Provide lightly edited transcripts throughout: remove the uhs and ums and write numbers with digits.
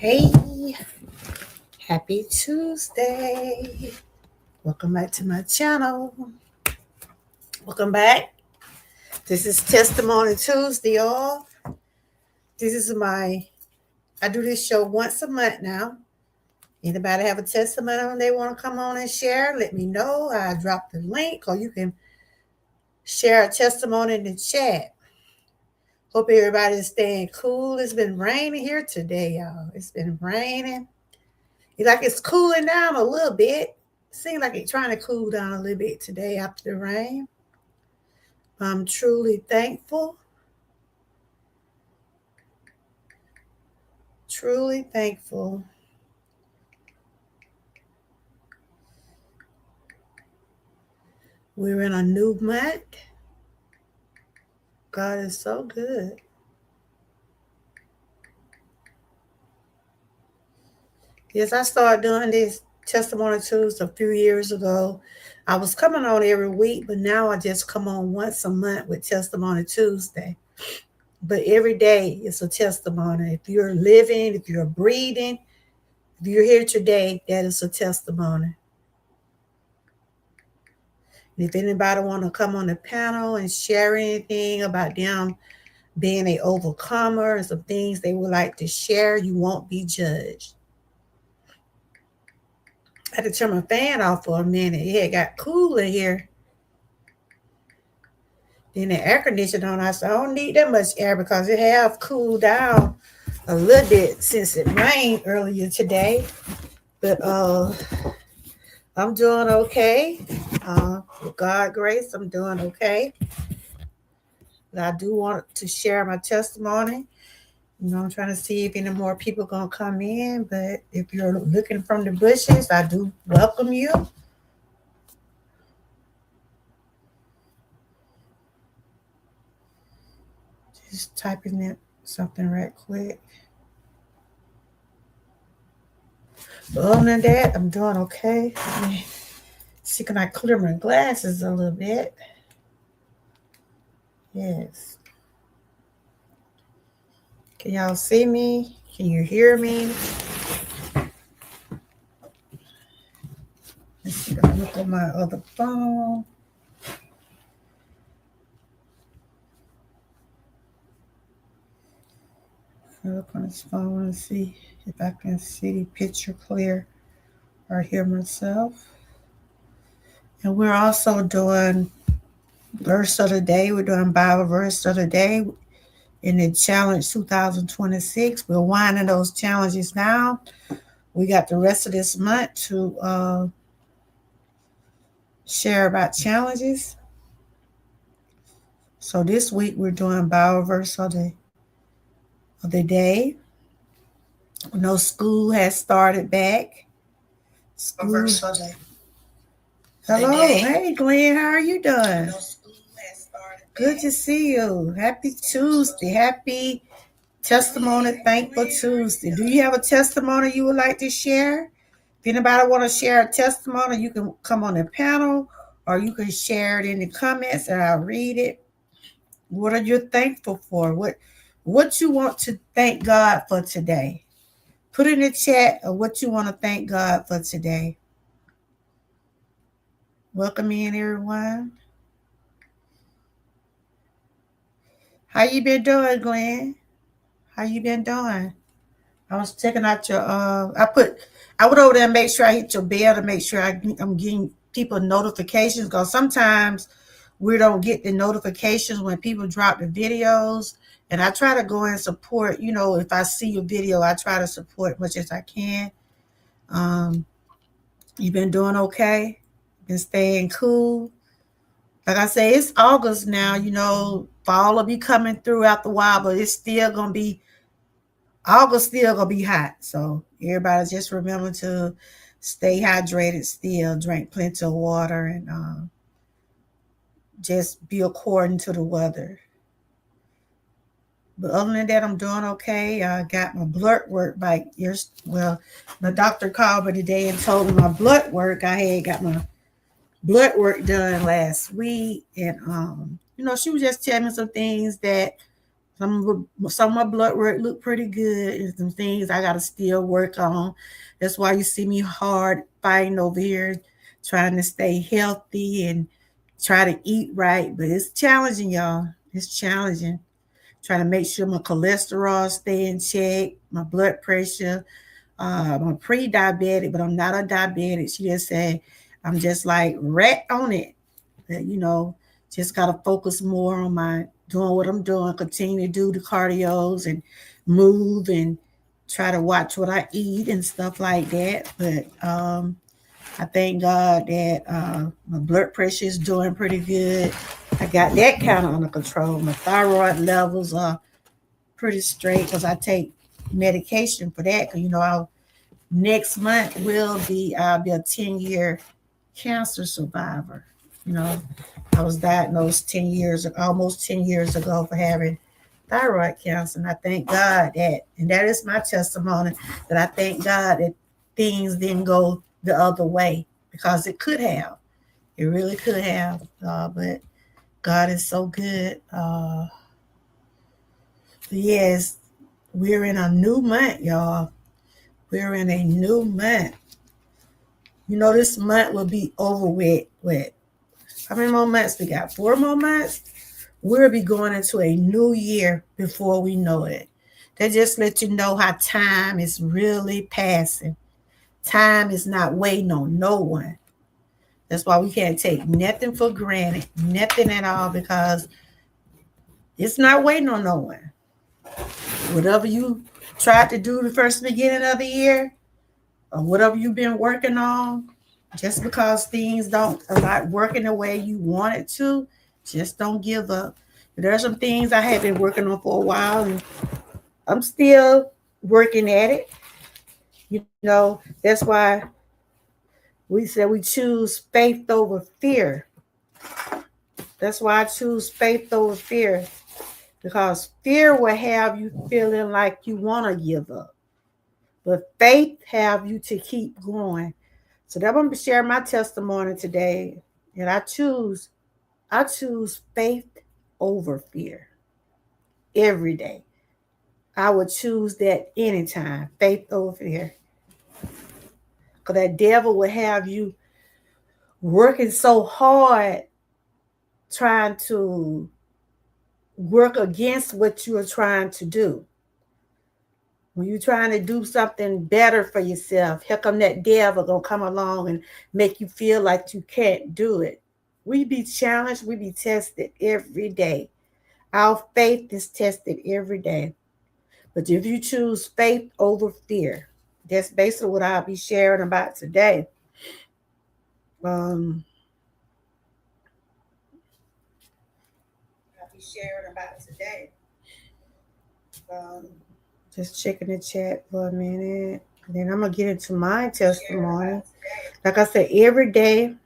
Hey, happy Tuesday. Welcome back to my channel. Welcome back. This is Testimony Tuesday, y'all. This is I do this show once a month now. Anybody have a testimony they want to come on and share? Let me know. I drop the link or you can share a testimony in the chat. Hope everybody's staying cool. It's been raining here today, y'all. It's been raining. It's cooling down a little bit. Seems like it's trying to cool down a little bit today after the rain. I'm truly thankful. Truly thankful. We're in a new month. God is so good. Yes, I started doing this Testimony Tuesday a few years ago. I was coming on every week, but now I just come on once a month with Testimony Tuesday. But every day it's a testimony. If you're living, if you're breathing, if you're here today, that is a testimony. And if anybody want to come on the panel and share anything about them being an overcomer and some things they would like to share, you won't be judged. I had to turn my fan off for a minute. It got cool in here. Then the air conditioner on, I said, I don't need that much air because it have cooled down a little bit since it rained earlier today. But I'm doing okay. With God's grace, I'm doing okay. But I do want to share my testimony. I'm trying to see if any more people are going to come in. But if you're looking from the bushes, I do welcome you. Just typing in something right quick. But other than that, I'm doing okay. See, can I clear my glasses a little bit? Yes. Can y'all see me? Can you hear me? Let's see if I look on my other phone. I look on this phone and see if I can see the picture clear or hear myself. And we're also doing verse of the day. We're doing Bible verse of the day in the challenge 2026. We're winding those challenges down. We got the rest of this month to share about challenges. So this week we're doing Bible verse of the day. No school has started back. School. Verse of the Hello, hey Glenn, how are you doing? Good to see you. Happy Tuesday. Happy Testimony Thankful Tuesday. Do you have a testimony you would like to share? If anybody want to share a testimony, you can come on the panel or you can share it in the comments and I'll read it. What are you thankful for? What you want to thank God for today? Put in the chat of what you want to thank God for today. Welcome in, everyone. How you been doing, Glenn? How you been doing? I was checking out your I went over there and make sure I hit your bell to make sure I'm getting people notifications because sometimes we don't get the notifications when people drop the videos. And I try to go and support, if I see a video, I try to support as much as I can. You been doing okay? Been staying cool? Like I say, it's August now, fall will be coming through after a while, but it's still going to be, August still going to be hot. So everybody just remember to stay hydrated still, drink plenty of water, and just be according to the weather. But other than that, I'm doing okay. I got my blood work back. The doctor called me today and told me my blood work. I had got my blood work done last week. And, she was just telling me some things that Some of my blood work look pretty good, and some things I gotta still work on. That's why you see me hard fighting over here, trying to stay healthy and try to eat right. But it's challenging, y'all. It's challenging. Trying to make sure my cholesterol stay in check, my blood pressure. I'm a pre-diabetic, but I'm not a diabetic. She just said I'm just like right on it. Just gotta focus more on my doing what I'm doing, continue to do the cardios and move and try to watch what I eat and stuff like that. But I thank God that my blood pressure is doing pretty good. I got that kind of under control. My thyroid levels are pretty straight because I take medication for that. Because next month I'll be a 10-year cancer survivor. You know, I was diagnosed almost 10 years ago for having thyroid cancer. And I thank God and that is my testimony, that I thank God that things didn't go the other way, because it could have. It really could have. But God is so good. Yes, we're in a new month, y'all. We're in a new month. This month will be over with. How many more months we got? 4 more months? We'll be going into a new year before we know it. That just lets you know how time is really passing. Time is not waiting on no one. That's why we can't take nothing for granted, nothing at all, because it's not waiting on no one. Whatever you tried to do the first beginning of the year, or whatever you've been working on, just because things are not working the way you want it to, just don't give up. There are some things I have been working on for a while, and I'm still working at it. That's why we said we choose faith over fear. That's why I choose faith over fear, because fear will have you feeling like you want to give up, but faith have you to keep going. So that I'm going to share my testimony today, and I choose faith over fear every day. I would choose that anytime, faith over fear. Because that devil will have you working so hard, trying to work against what you are trying to do. When you're trying to do something better for yourself, here come that devil gonna come along and make you feel like you can't do it. We be challenged, we be tested every day. Our faith is tested every day. But if you choose faith over fear, that's basically what I'll be sharing about today. Just checking the chat for a minute. And then I'm going to get into my testimony. Like I said, every day,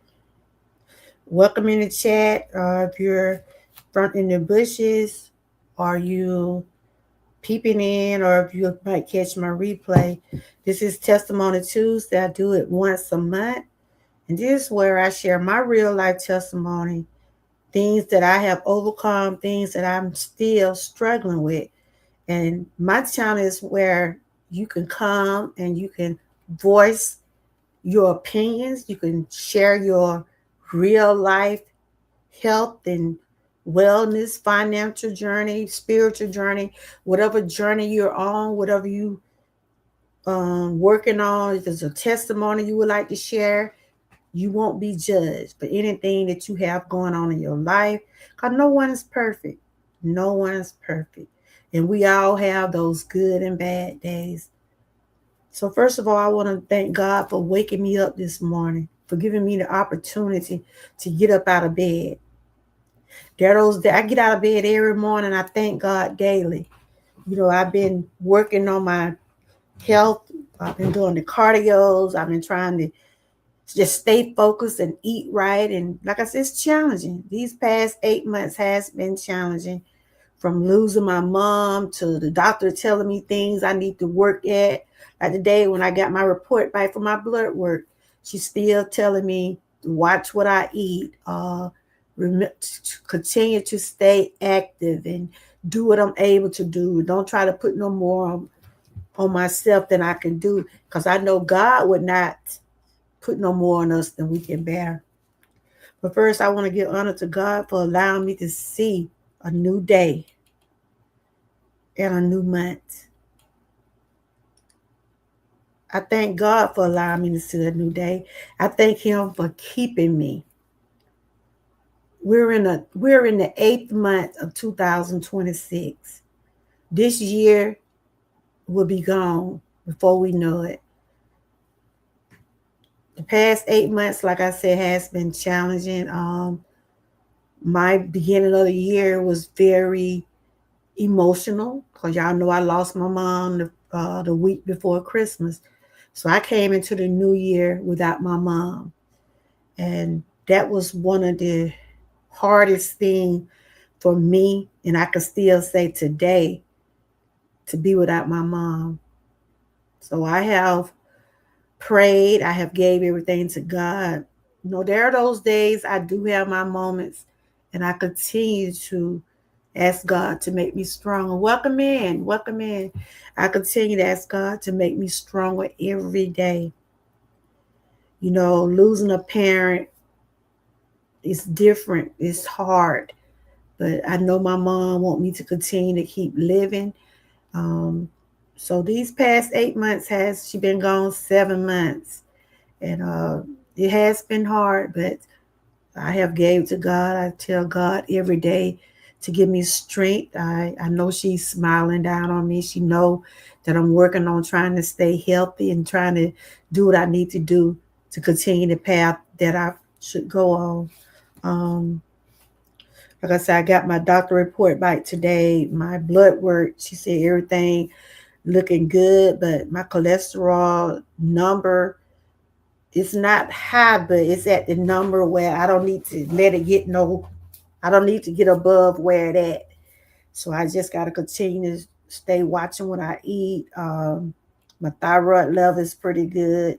welcome in the chat. If you're front in the bushes, are you peeping in, or if you might catch my replay. This is Testimony Tuesday. I do it once a month. And this is where I share my real life testimony, things that I have overcome, things that I'm still struggling with. And my channel is where you can come and you can voice your opinions. You can share your real life health and wellness, financial journey, spiritual journey, whatever journey you're on, whatever you working on. If there's a testimony you would like to share, you won't be judged for anything that you have going on in your life, because no one is perfect. No one is perfect. And we all have those good and bad days. So first of all, I want to thank God for waking me up this morning, for giving me the opportunity to get up out of bed. I get out of bed every morning. I thank God daily. I've been working on my health. I've been doing the cardios. I've been trying to just stay focused and eat right. And like I said, it's challenging. These past 8 months has been challenging, from losing my mom to the doctor telling me things I need to work at. Like the day when I got my report back for my blood work, she's still telling me to watch what I eat, continue to stay active and do what I'm able to do. Don't try to put no more on myself than I can do, because I know God would not put no more on us than we can bear. But first, I want to give honor to God for allowing me to see a new day and a new month. I thank God for allowing me to see a new day. I thank Him for keeping me. We're in the 8th month of 2026. This year will be gone before we know it. The past 8 months, like I said, has been challenging. My beginning of the year was very emotional, because y'all know I lost my mom the week before Christmas. So I came into the new year without my mom. And that was one of the hardest things for me. And I can still say today, to be without my mom. So I have prayed. I have gave everything to God. You know, there are those days I do have my moments, and I continue to ask God to make me stronger. Welcome in, welcome in. I continue to ask God to make me stronger every day. You know, losing a parent is different. It's hard, but I know my mom want me to continue to keep living. Um, so these past 8 months has she been gone 7 months, and it has been hard, but I have gave to God. I tell God every day to give me strength. I know she's smiling down on me. She know that I'm working on trying to stay healthy and trying to do what I need to do to continue the path that I should go on. Um, like I said, I got my doctor report back today. My blood work, she said everything looking good, but my cholesterol number, it's not high, but it's at the number where I don't need to let it get I don't need to get above where it at. So I just got to continue to stay watching what I eat. My thyroid level is pretty good.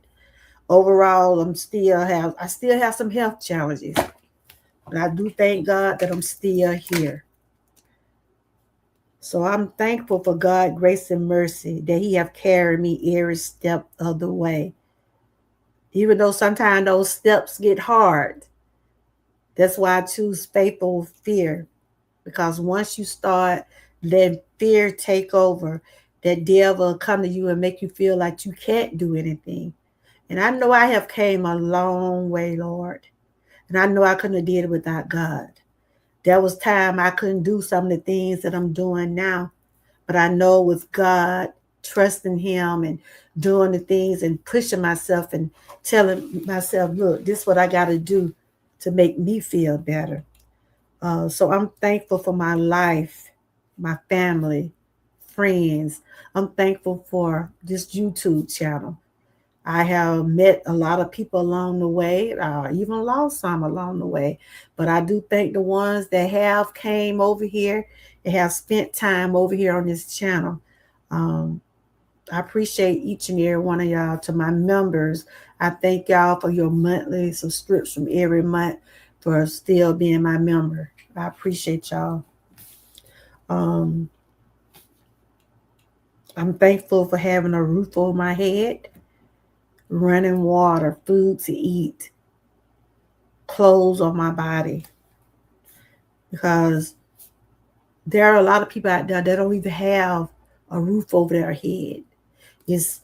Overall, I still have some health challenges, but I do thank God that I'm still here. So I'm thankful for God, grace and mercy that He have carried me every step of the way. Even though sometimes those steps get hard, that's why I choose faith over fear. Because once you start letting fear take over, that devil will come to you and make you feel like you can't do anything. And I know I have came a long way, Lord. And I know I couldn't have did it without God. There was time I couldn't do some of the things that I'm doing now. But I know with God, trusting Him and doing the things and pushing myself and telling myself, look, this is what I got to do to make me feel better. So I'm thankful for my life, my family, friends. I'm thankful for this YouTube channel. I have met a lot of people along the way, even lost some along the way. But I do thank the ones that have came over here and have spent time over here on this channel. Um, I appreciate each and every one of y'all. To my members, I thank y'all for your monthly subscription every month, for still being my member. I appreciate y'all. Um, I'm thankful for having a roof over my head, running water, food to eat, clothes on my body, because there are a lot of people out there that don't even have a roof over their head. It's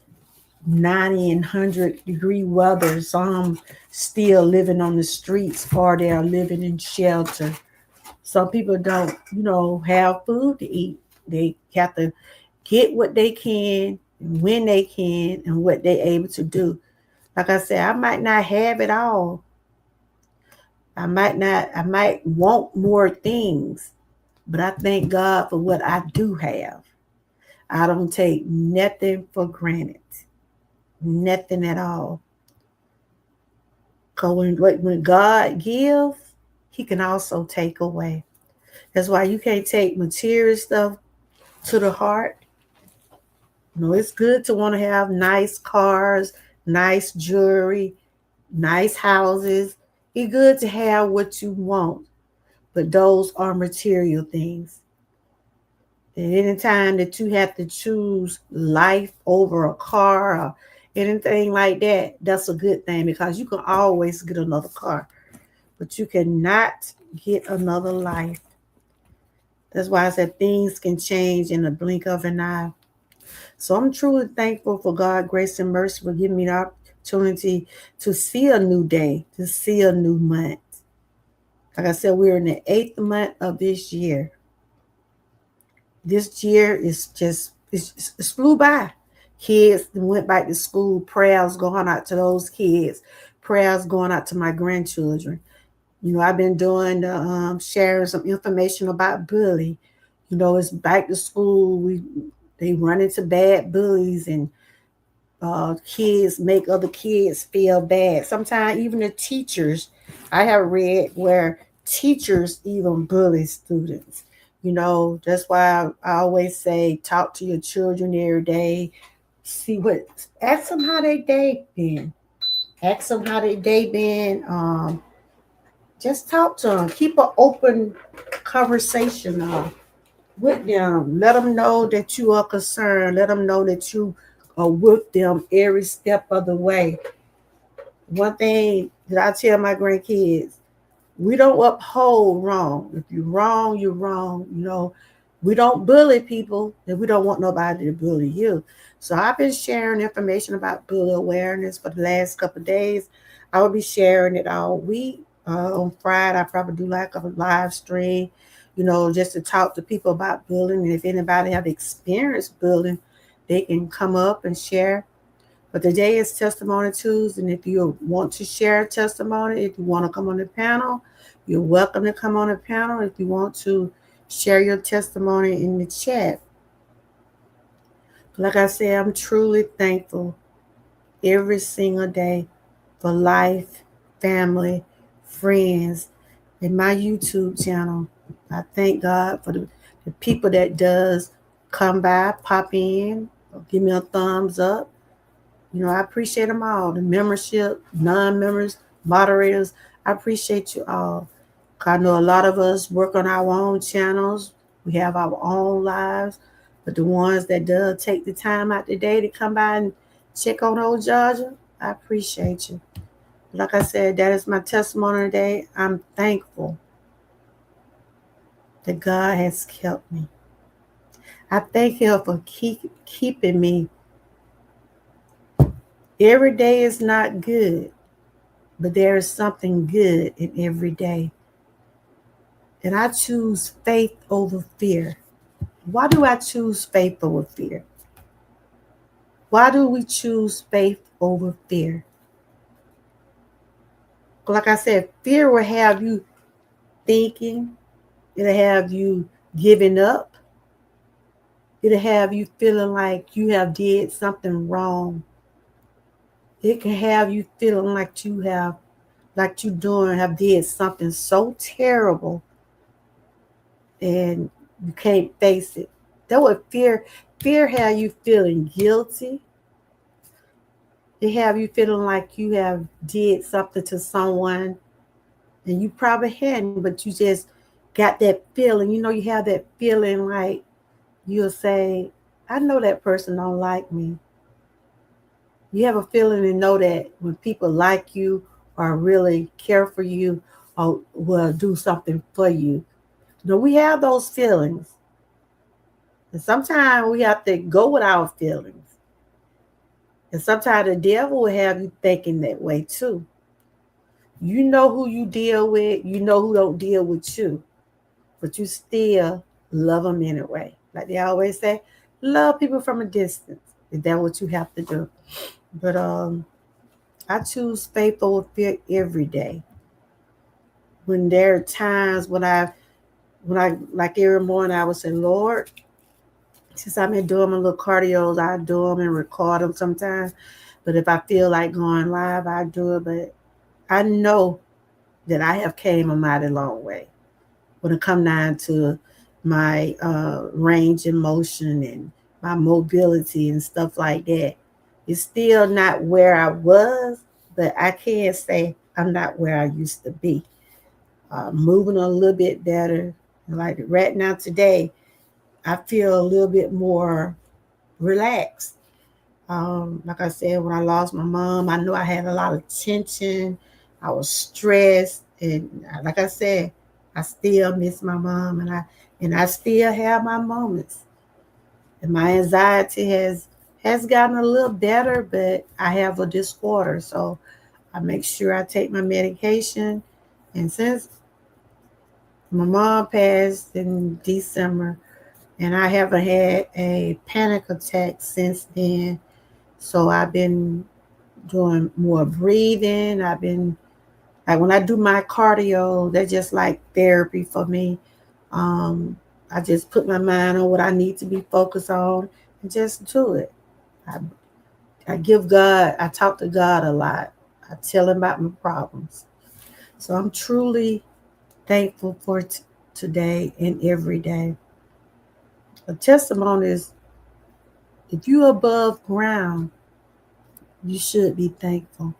90 and 100-degree weather. Some still living on the streets, or they are living in shelter. Some people don't, have food to eat. They have to get what they can, when they can, and what they're able to do. Like I said, I might not have it all. I might want more things, but I thank God for what I do have. I don't take nothing for granted. Nothing at all. Because when God gives, He can also take away. That's why you can't take material stuff to the heart. It's good to want to have nice cars, nice jewelry, nice houses. It's good to have what you want, but those are material things. And anytime that you have to choose life over a car or anything like that, that's a good thing because you can always get another car, but you cannot get another life. That's why I said things can change in the blink of an eye. So I'm truly thankful for God, grace, and mercy for giving me the opportunity to see a new day, to see a new month. Like I said, we're in the 8th month of this year. This year is just, it's flew by. Kids went back to school. Prayers going out to those kids. Prayers going out to my grandchildren. You know, I've been doing the sharing some information about bully. You know, it's back to school. They run into bad bullies, and kids make other kids feel bad. Sometimes even the teachers, I have read where teachers even bully students. You know, that's why I always say talk to your children every day. See what, ask them how their day been. Ask them how their day been. Just talk to them. Keep an open conversation with them. Let them know that you are concerned. Let them know that you are with them every step of the way. One thing that I tell my grandkids, we don't uphold wrong. If you're wrong, you're wrong. You know, we don't bully people, and we don't want nobody to bully you. So I've been sharing information about bully awareness for the last couple of days. I will be sharing it all week. On Friday, I probably do like a live stream, you know, just to talk to people about bullying. And if anybody have experienced bullying, they can come up and share. But today is Testimony Tuesday, and if you want to share a testimony, if you want to come on the panel, you're welcome to come on the panel. If you want to share your testimony in the chat. Like I said, I'm truly thankful every single day for life, family, friends, and my YouTube channel. I thank God for the people that does come by, pop in, give me a thumbs up. You know, I appreciate them all. The membership, non-members, moderators, I appreciate you all. I know a lot of us work on our own channels. We have our own lives. But the ones that does take the time out the day to come by and check on old Georgia, I appreciate you. Like I said, that is my testimony today. I'm thankful that God has kept me. I thank Him for keeping me. Every day is not good, but there is something good in every day. And I choose faith over fear. Why do I choose faith over fear? Why do we choose faith over fear? Like I said, fear will have you thinking, it'll have you giving up, it'll have you feeling like you have did something wrong. It can have you feeling like you have did something so terrible and you can't face it. That what fear have you feeling guilty. It have you feeling like you have did something to someone and you probably hadn't, but you just got that feeling. You know, you have that feeling like you'll say, I know that person don't like me. You have a feeling to know that when people like you or really care for you or will do something for you. You know, we have those feelings. And sometimes we have to go with our feelings. And sometimes the devil will have you thinking that way too. You know who you deal with, you know who don't deal with you, but you still love them anyway. Like they always say, love people from a distance. Is that what you have to do? But I choose faith over fear every day. When there are times when I like every morning I would say, Lord, since I've been doing my little cardios, I do them and record them sometimes. But if I feel like going live, I do it. But I know that I have came a mighty long way when it come down to my range and motion and my mobility and stuff like that. It's still not where I was, but I can't say I'm not where I used to be. Moving a little bit better. Like right now today, I feel a little bit more relaxed. Like I said, when I lost my mom, I knew I had a lot of tension. I was stressed, and like I said, I still miss my mom, and I still have my moments. And my anxiety has gotten a little better, but I have a disorder, so I make sure I take my medication. And since my mom passed in December, and I haven't had a panic attack since then, so I've been doing more breathing. I've been like when I do my cardio, that's just like therapy for me. Um, I just put my mind on what I need to be focused on and just do it. I, I give God, I talk to God a lot. I tell him about my problems. So I'm truly thankful for today and every day. A testimony is if you're above ground, you should be thankful.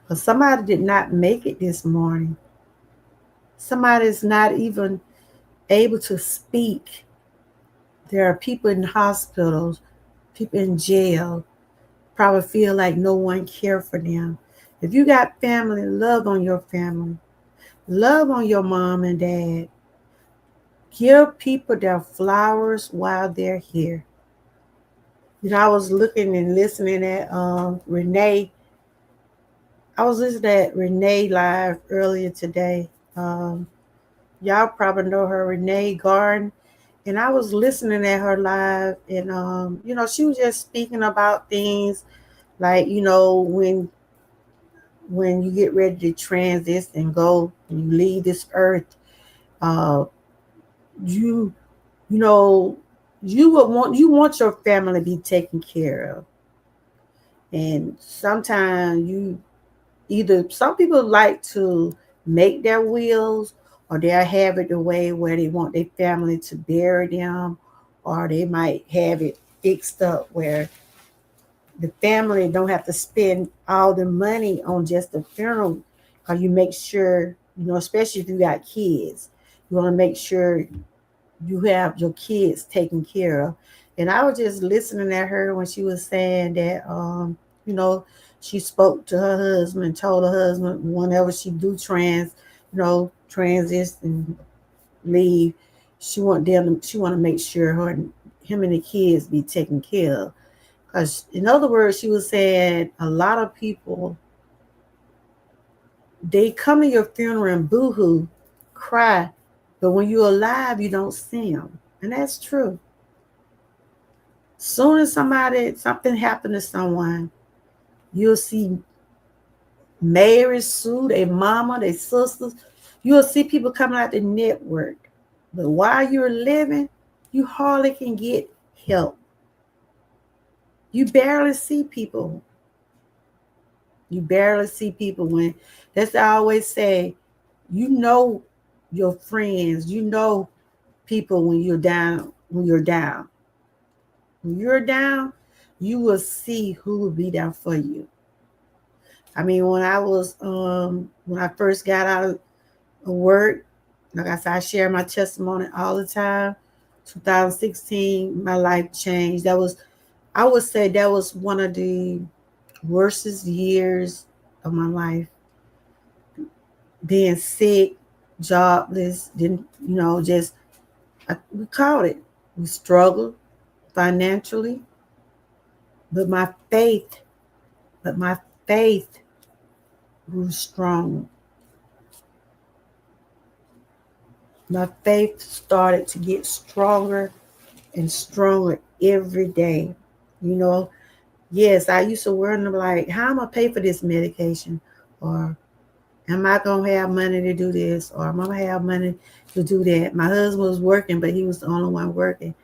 Because somebody did not make it this morning. Somebody is not even able to speak. There are people in hospitals, people in jail, probably feel like no one cares for them. If you got family, love on your family. Love on your mom and dad. Give people their flowers while they're here. You know, I was looking and listening at Renee. I was listening at Renee live earlier today. Y'all probably know her, Renee Garden. And I was listening at her live, and she was just speaking about things like, when you get ready to transit and go and you leave this earth, uh, you you know you want your family to be taken care of, and sometimes you either some people like to make their wills, or they'll have it the way where they want their family to bury them, or they might have it fixed up where the family don't have to spend all the money on just the funeral, because you make sure, especially if you got kids, you want to make sure you have your kids taken care of. And I was just listening at her when she was saying that, you know, she spoke to her husband, told her husband whenever she do transit and leave, she want to make sure him and the kids be taken care of. Because in other words, she was saying a lot of people, they come to your funeral and boohoo, cry, but when you're alive, you don't see them, and that's true. Soon as something happened to someone, you'll see Mary, Sue, their mama, their sisters. You'll see people coming out the network. But while you're living, you hardly can get help. You barely see people. You barely see people when that's I always say, you know your friends, you know people when you're down, when you're down. When you're down, you will see who will be there for you. I mean, when I first got out of work, like I said, I share my testimony all the time. 2016, my life changed. I would say that was one of the worstest years of my life. Being sick, jobless, didn't, we caught it. We struggled financially, but but my faith grew strong. My faith started to get stronger and stronger every day. You know, yes, I used to worry like, how am I pay for this medication? Or am I gonna have money to do this? Or am I gonna have money to do that? My husband was working, but he was the only one working.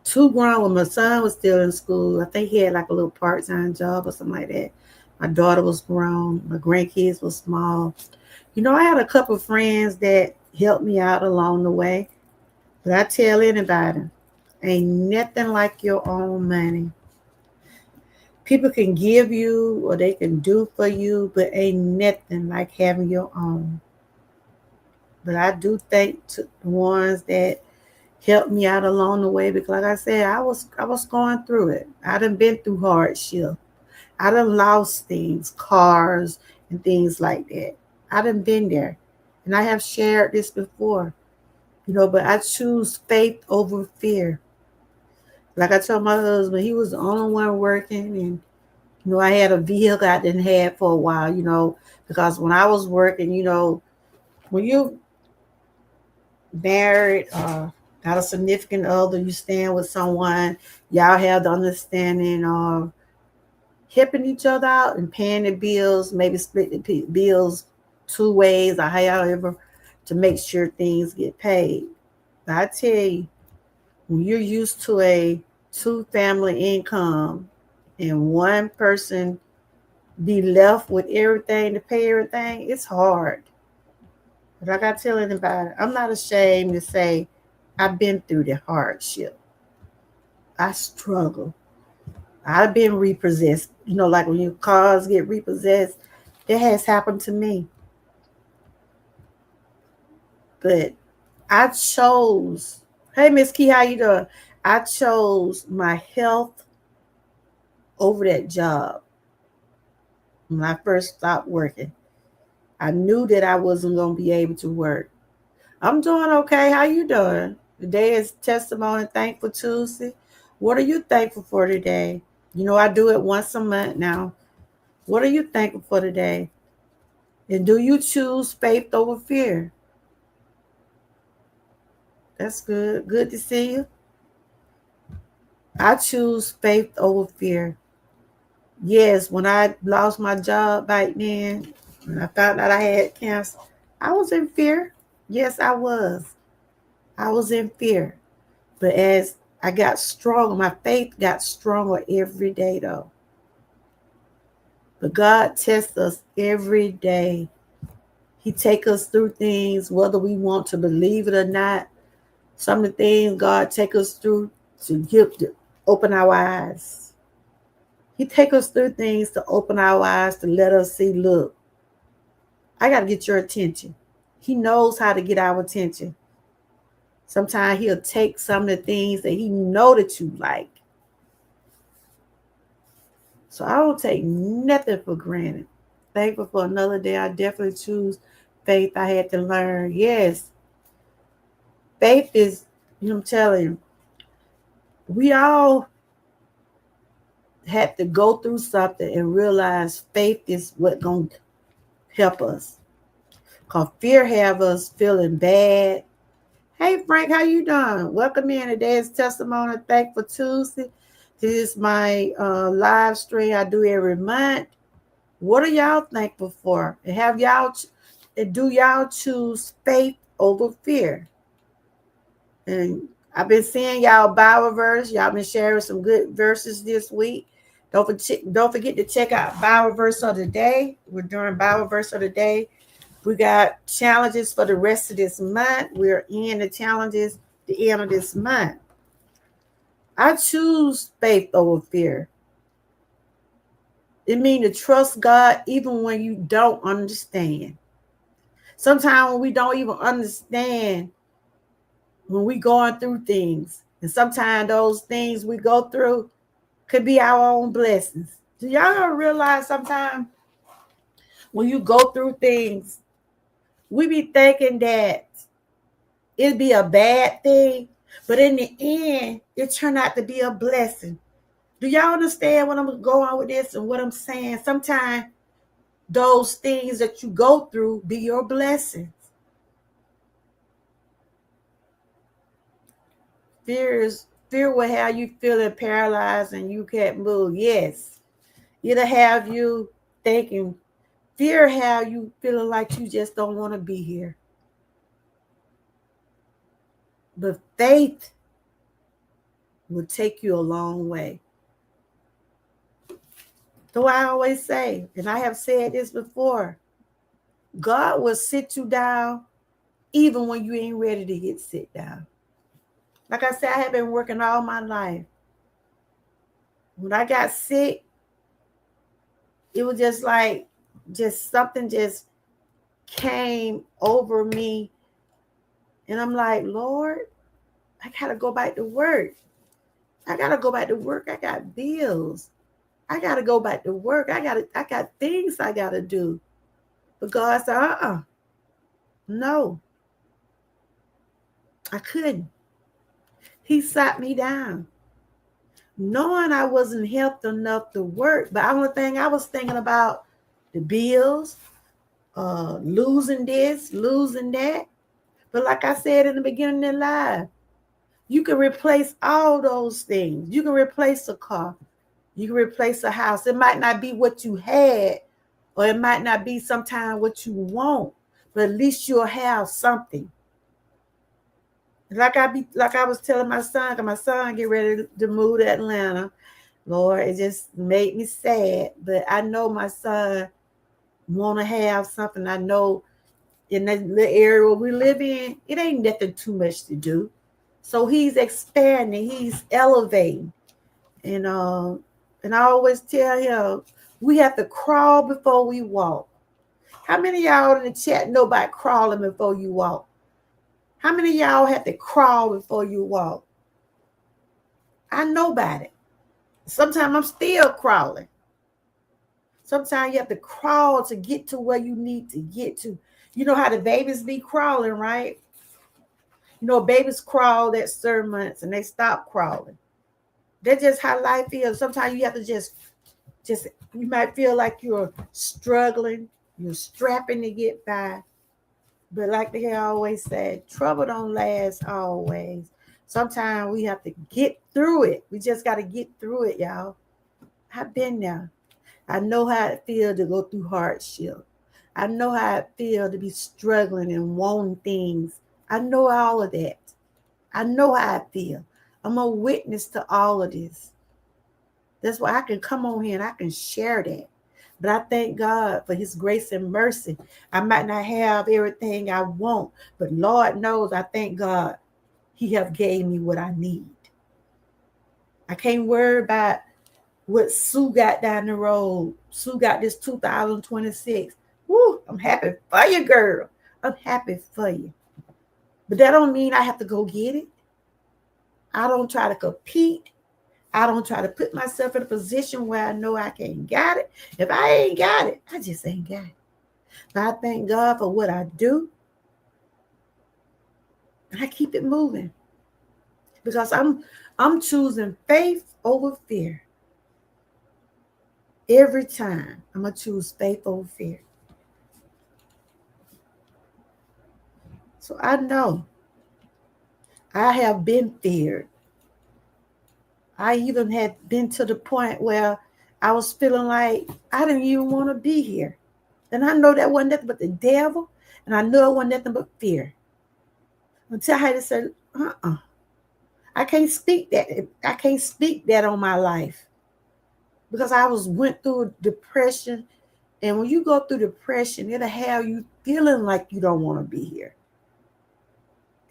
Too grown when my son was still in school. I think he had like a little part-time job or something like that. My daughter was grown. My grandkids were small. I had a couple of friends that helped me out along the way. But I tell anybody, ain't nothing like your own money. People can give you or they can do for you, but ain't nothing like having your own. But I do thank to the ones that helped me out along the way because like I said, I was going through it. I done been through hardship. I done lost things, cars and things like that. I done been there. And I have shared this before, but I choose faith over fear. Like I told my husband, he was the only one working, and I had a vehicle I didn't have for a while, because when I was working, when you married or got a significant other, you stand with someone, y'all have the understanding of helping each other out and paying the bills, maybe split the bills two ways or however to make sure things get paid. But I tell you, when you're used to a two family income and one person be left with everything to pay everything, it's hard. But like I tell anybody, I'm not ashamed to say I've been through the hardship. I struggle. I've been repossessed. Like when your cars get repossessed, that has happened to me. But I chose. Hey, Miss Key, how you doing? I chose my health over that job when I first stopped working. I knew that I wasn't going to be able to work. I'm doing okay. How you doing? Today is Testimony Thankful Tuesday. What are you thankful for today? I do it once a month now. What are you thankful for today? And do you choose faith over fear? That's good. Good to see you. I choose faith over fear. Yes, when I lost my job back then, when I found out I had cancer, I was in fear. Yes, I was. I was in fear. But as I got stronger, my faith got stronger every day, though. But God tests us every day. He take us through things, whether we want to believe it or not. Some of the things God take us through to open our eyes. He take us through things to open our eyes, to let us see, look, I got to get your attention. He knows how to get our attention. Sometimes he'll take some of the things that he know that you like. So I don't take nothing for granted. Thankful for another day. I definitely choose faith. I had to learn. Yes, faith is, I'm telling you, we all had to go through something and realize faith is what gonna help us. Cause fear have us feeling bad. Hey Frank, how you doing? Welcome in. Today's Testimony Thankful Tuesday. This is my live stream I do every month. What are y'all thankful for? And do y'all choose faith over fear? And I've been seeing y'all Bible verse. Y'all been sharing some good verses this week. Don't forget to check out Bible verse of the day. We're doing Bible verse of the day. We got challenges for the rest of this month. We're in the challenges the end of this month. I choose faith over fear. It means to trust God even when you don't understand. Sometimes when we don't even understand, when we going through things, and sometimes those things we go through could be our own blessings. Do y'all realize sometimes when you go through things, we be thinking that it'd be a bad thing, but in the end, it turned out to be a blessing. Do y'all understand what I'm going with this and what I'm saying? Sometimes those things that you go through be your blessings. Fear will have you feeling paralyzed and you can't move. Yes. It'll have you thinking. Fear have you feeling like you just don't want to be here. But faith will take you a long way. So I always say, and I have said this before, God will sit you down even when you ain't ready to get sit down. Like I said, I have been working all my life. When I got sick, it was just like, something just came over me. And I'm like, Lord, I gotta go back to work. I gotta go back to work. I got bills. I gotta go back to work. I got things I gotta do. But God said, no, I couldn't. He sat me down, knowing I wasn't healthy enough to work. But the only thing I was thinking about the bills, losing this, losing that. But like I said in the beginning of the live, you can replace all those things. You can replace a car. You can replace a house. It might not be what you had, or it might not be sometimes what you want, but at least you'll have something. Like I was telling my son, because my son get ready to move to Atlanta. Lord, it just made me sad. But I know my son want to have something. I know in the area where we live in, it ain't nothing too much to do. So he's expanding, he's elevating. And I always tell him, we have to crawl before we walk. How many of y'all in the chat know about crawling before you walk? How many of y'all have to crawl before you walk? I know about it. Sometimes I'm still crawling. Sometimes you have to crawl to get to where you need to get to. You know how the babies be crawling, right? You know, babies crawl at certain months and they stop crawling. That's just how life is. Sometimes you have to just you might feel like you're struggling, you're strapping to get by. But like they always said, trouble don't last always. Sometimes we have to get through it. We just got to get through it, y'all. I've been there. I know how it feels to go through hardship. I know how it feels to be struggling and wanting things. I know all of that. I know how I feel. I'm a witness to all of this. That's why I can come on here and I can share that. But I thank God for his grace and mercy. I might not have everything I want, but Lord knows I thank God he have gave me what I need. I can't worry about what Sue got down the road. Sue got this 2026. Woo, I'm happy for you, girl. I'm happy for you. But that don't mean I have to go get it. I don't try to compete. I don't try to put myself in a position where I know I can't got it. If I ain't got it, I just ain't got it. But I thank God for what I do. And I keep it moving. Because I'm choosing faith over fear. Every time I'm going to choose faith over fear. So I know I have been feared. I even had been to the point where I was feeling like I didn't even want to be here. And I know that wasn't nothing but the devil. And I know it wasn't nothing but fear. Until I had to say, I can't speak that. I can't speak that on my life. Because I went through depression. And when you go through depression, it'll have you feeling like you don't want to be here.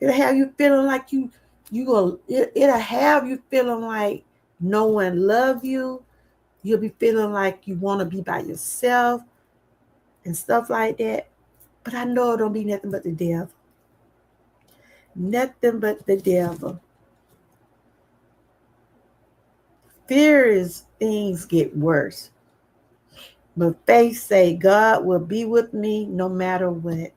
It'll have you feeling like it'll have you feeling like no one love you. You'll be feeling like you want to be by yourself and stuff like that. But I know it don't be nothing but the devil. Nothing but the devil. Fear is things get worse. But faith say God will be with me no matter what.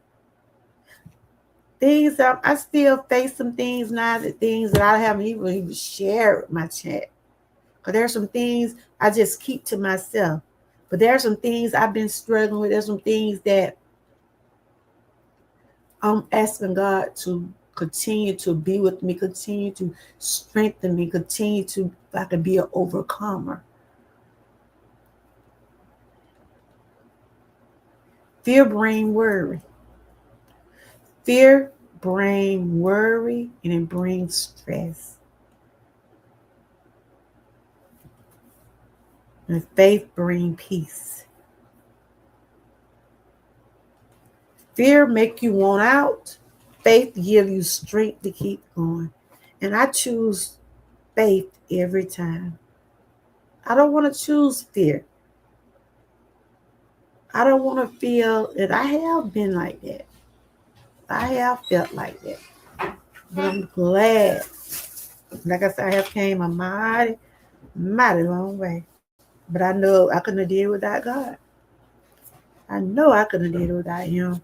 I still face some things now, the things that I haven't even shared with my chat. Because there's some things I just keep to myself. But there are some things I've been struggling with. There's some things that I'm asking God to continue to be with me, continue to strengthen me, continue to, if I can be an overcomer. Fear brings worry. Fear brings worry and it brings stress. And faith brings peace. Fear make you want out. Faith give you strength to keep going. And I choose faith every time. I don't want to choose fear. I don't want to feel that I have been like that. I have felt like that. But I'm glad Like I said, I have came a mighty, mighty long way. But I know I couldn't have did it without God. I know I couldn't have did it without Him.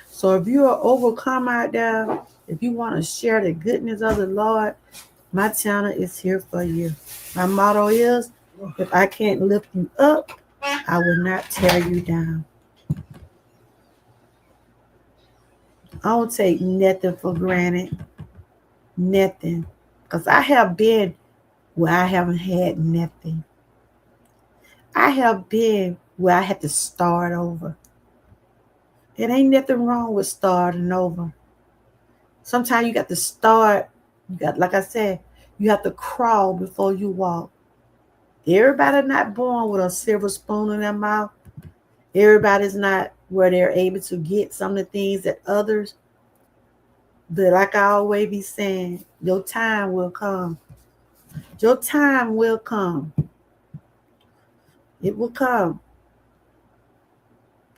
So if you are overcome out there, if you want to share the goodness of the Lord, my channel is here for you. My motto is, if I can't lift you up, I will not tear you down. I don't take nothing for granted. Nothing. Because I have been where I haven't had nothing. I have been where I had to start over. It ain't nothing wrong with starting over. Sometimes you got to start, like I said, you have to crawl before you walk. Everybody not born with a silver spoon in their mouth. Everybody's not where they're able to get some of the things that others. But like I always be saying, your time will come. Your time will come. It will come.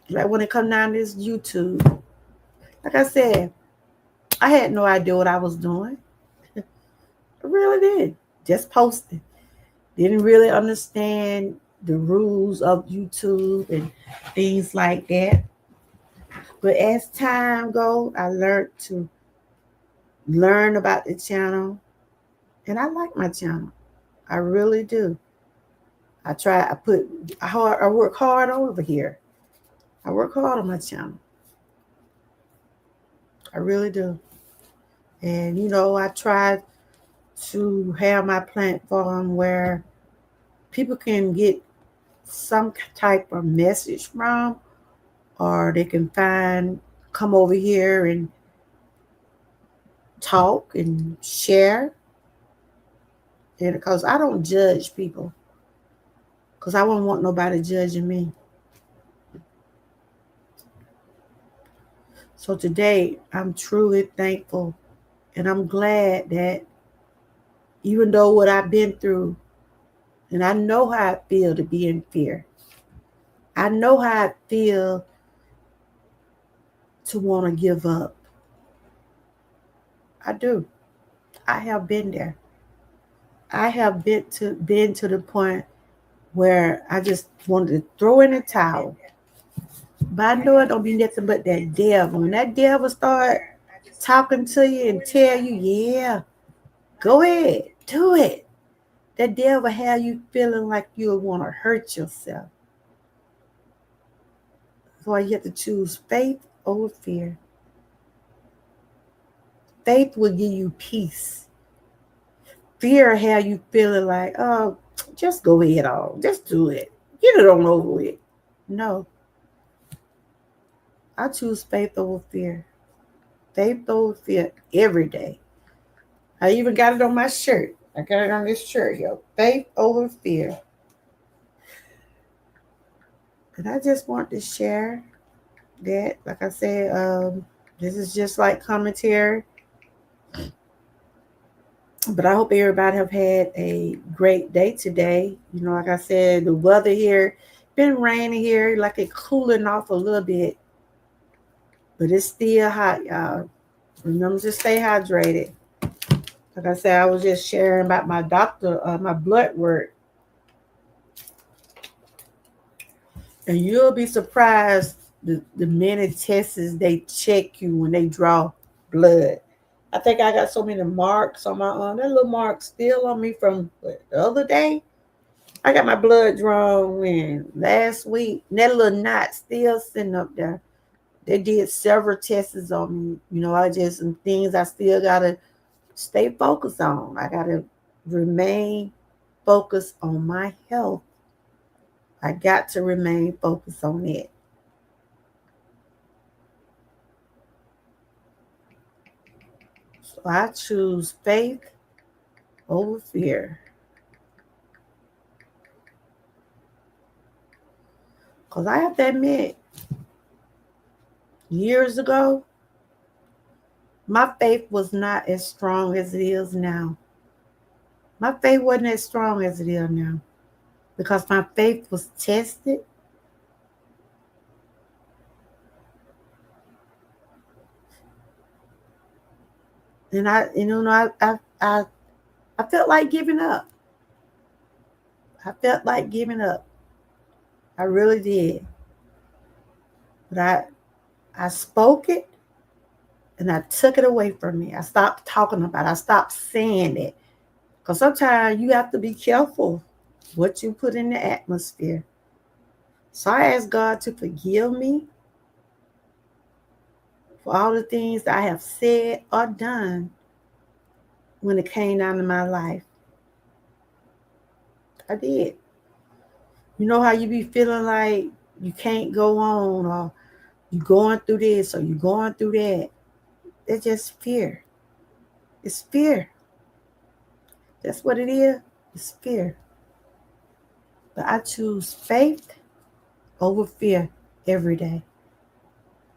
Like when it come down to this YouTube. Like I said, I had no idea what I was doing. I really did. Just posted. Didn't really understand the rules of YouTube and things like that. But as time go, I learned to learn about the channel, and I like my channel. I really do. I work hard over here. I work hard on my channel. I really do. And I try to have my platform where people can get some type of message from, or they can come over here and talk and share. And because I don't judge people, because I wouldn't want nobody judging me. So today, I'm truly thankful, and I'm glad that even though what I've been through, and I know how I feel to be in fear, I know how I feel to want to give up. I do. I have been there. I have been to the point where I just wanted to throw in the towel. But I know it don't be nothing but that devil. When that devil start talking to you and tell you, yeah, go ahead, do it. That devil have you feeling like you want to hurt yourself. That's why you have to choose faith over fear. Faith will give you peace. Fear have you feeling like, oh, just go ahead on. Just do it. Get it on over with. No. I choose faith over fear. Faith over fear every day. I even got it on my shirt. I got it on this shirt here. Faith over fear. And I just want to share that. Like I said, this is just like commentary. But I hope everybody have had a great day today. Like I said, the weather here, been raining here, like it cooling off a little bit. But it's still hot, y'all. Remember to stay hydrated. Like I said, I was just sharing about my doctor, my blood work. And you'll be surprised the many tests they check you when they draw blood. I think I got so many marks on my arm. That little mark still on me from the other day. I got my blood drawn in last week. That little knot still sitting up there. They did several tests on me. I just some things I still gotta stay focused on. I gotta remain focused on my health. I got to remain focused on it. So I choose faith over fear. Because I have to admit, years ago, my faith was not as strong as it is now. My faith wasn't as strong as it is now. Because my faith was tested. And I felt like giving up. I felt like giving up. I really did. But I spoke it and I took it away from me. I stopped talking about it. I stopped saying it. Because sometimes you have to be careful what you put in the atmosphere. So I asked God to forgive me for all the things that I have said or done when it came down to my life. I did. You know how you be feeling like you can't go on, or you going through this, or you going through that. It's just fear. It's fear. That's what it is. It's fear. But I choose faith over fear every day.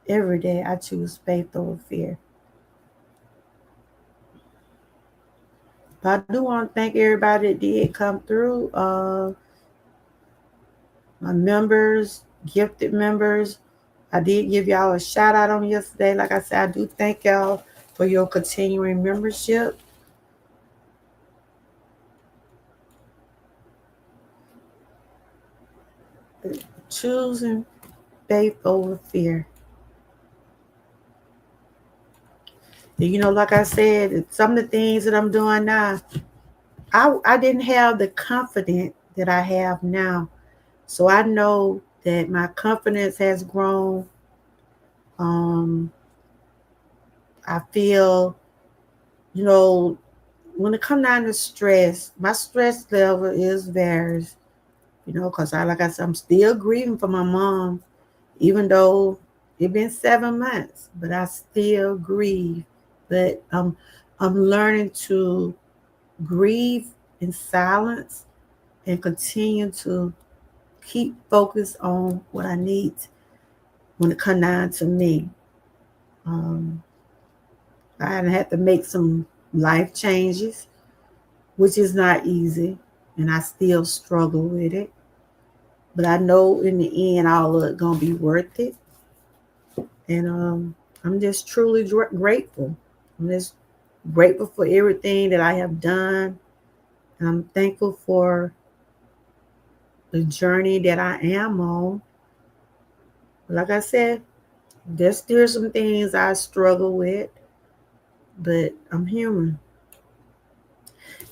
Every day I choose faith over fear. But I do want to thank everybody that did come through. My members, gifted members. I did give y'all a shout out on yesterday. Like I said, I do thank y'all for your continuing membership. Choosing faith over fear. And you know, like I said, some of the things that I'm doing now, I didn't have the confidence that I have now. So I know that my confidence has grown. Um, I feel, you know, when it comes down to stress, my stress level is varies, you know, because like I said, I'm still grieving for my mom, even though it's been 7 months, but I still grieve. But I'm learning to grieve in silence and continue to keep focused on what I need when it comes down to me. Um, I had to make some life changes, which is not easy, and I still struggle with it. But I know in the end, all of it gonna be worth it, and I'm just truly grateful. I'm just grateful for everything that I have done, and I'm thankful for the journey that I am on. Like I said, there's still some things I struggle with, but I'm human.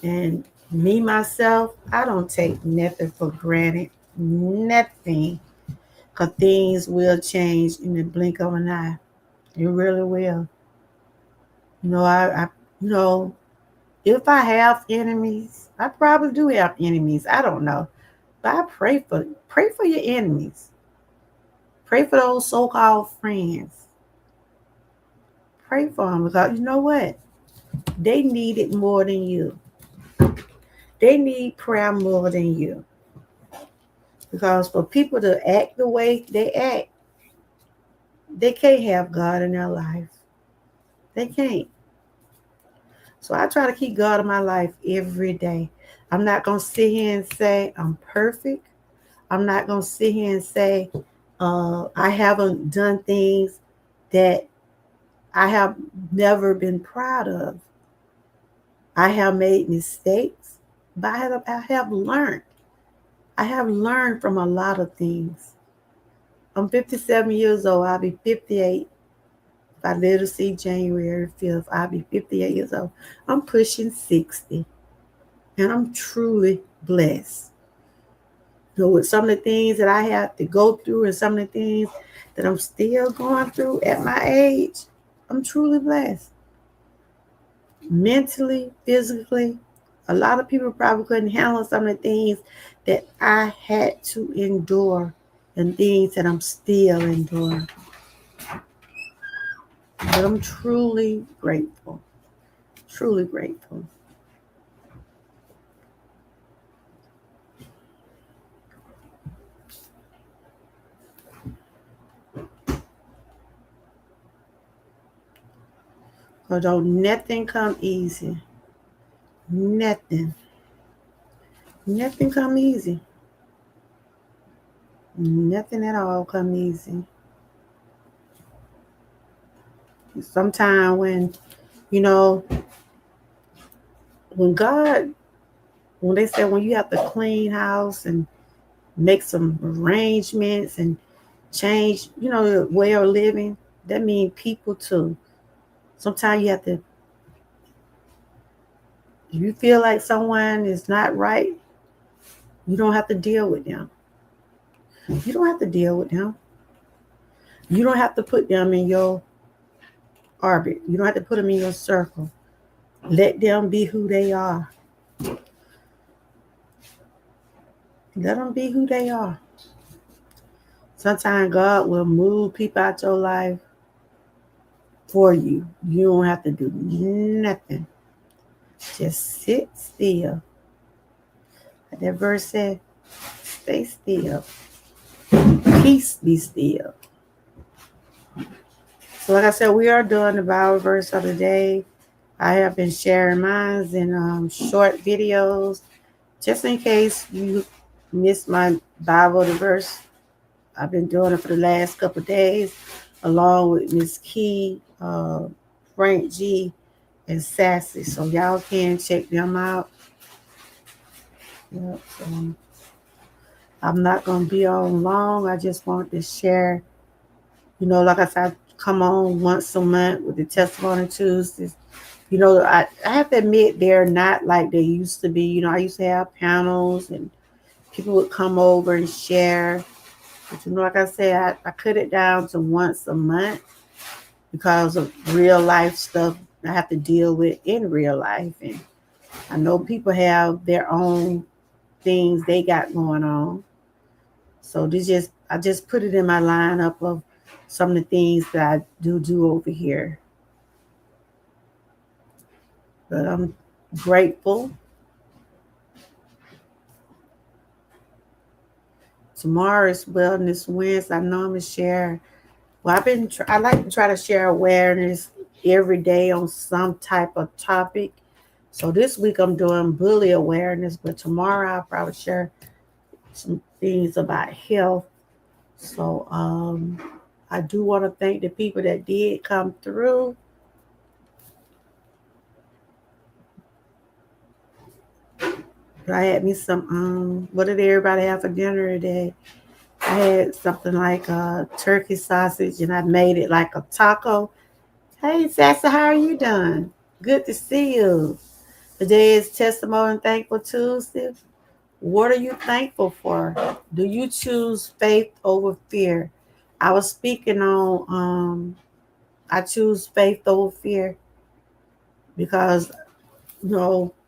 And me, myself, I don't take nothing for granted. Nothing. Because things will change in the blink of an eye. It really will. You know, you know, if I have enemies, I probably do have enemies. I don't know. But I pray for your enemies. Pray for those so-called friends. Pray for them because you know what? They need it more than you. They need prayer more than you. Because for people to act the way they act, they can't have God in their life. They can't. So I try to keep God in my life every day. I'm not going to sit here and say I'm perfect. I'm not going to sit here and say I haven't done things that I have never been proud of. I have made mistakes, but I have learned. I have learned from a lot of things. I'm 57 years old. I'll be 58. If I live to see January 5th, I'll be 58 years old. I'm pushing 60. And I'm truly blessed. You know, with some of the things that I have to go through and some of the things that I'm still going through at my age, I'm truly blessed. Mentally, physically, a lot of people probably couldn't handle some of the things that I had to endure and things that I'm still enduring. But I'm truly grateful. Truly grateful. Because don't nothing come easy. Nothing. Nothing come easy. Nothing at all come easy. Sometimes when, you know, when they say when you have to clean house and make some arrangements and change, the way of living, that means people too. Sometimes you have to, if you feel like someone is not right, you don't have to deal with them. You don't have to deal with them. You don't have to put them in your orbit. You don't have to put them in your circle. Let them be who they are. Let them be who they are. Sometimes God will move people out your life for you. You don't have to do nothing. Just sit still. Like that verse said, stay still. Peace be still. So like I said, we are doing the Bible verse of the day. I have been sharing mine in short videos. Just in case you missed my Bible verse, I've been doing it for the last couple of days, along with Miss Key, Frank G, and Sassy. So y'all can check them out. Yep, so I'm not going to be on long. I just want to share, like I said, I come on once a month with the Testimony Tuesdays. I have to admit they're not like they used to be. I used to have panels and people would come over and share. But like I said, I cut it down to once a month because of real life stuff I have to deal with in real life. And I know people have their own things they got going on. So I just put it in my lineup of some of the things that I do over here. But I'm grateful. Tomorrow is Wellness Wednesday. I know I'm gonna share. Well, I like to try to share awareness every day on some type of topic. So this week I'm doing bully awareness, but tomorrow I'll probably share some things about health. So I do want to thank the people that did come through. I had me some what did everybody have for dinner today? I had something like turkey sausage and I made it like a taco. Hey Sassy, how are you doing? Good to see you. Today is Testimony and Thankful Tuesday. What are you thankful for? Do you choose faith over fear? I was speaking on I choose faith over fear because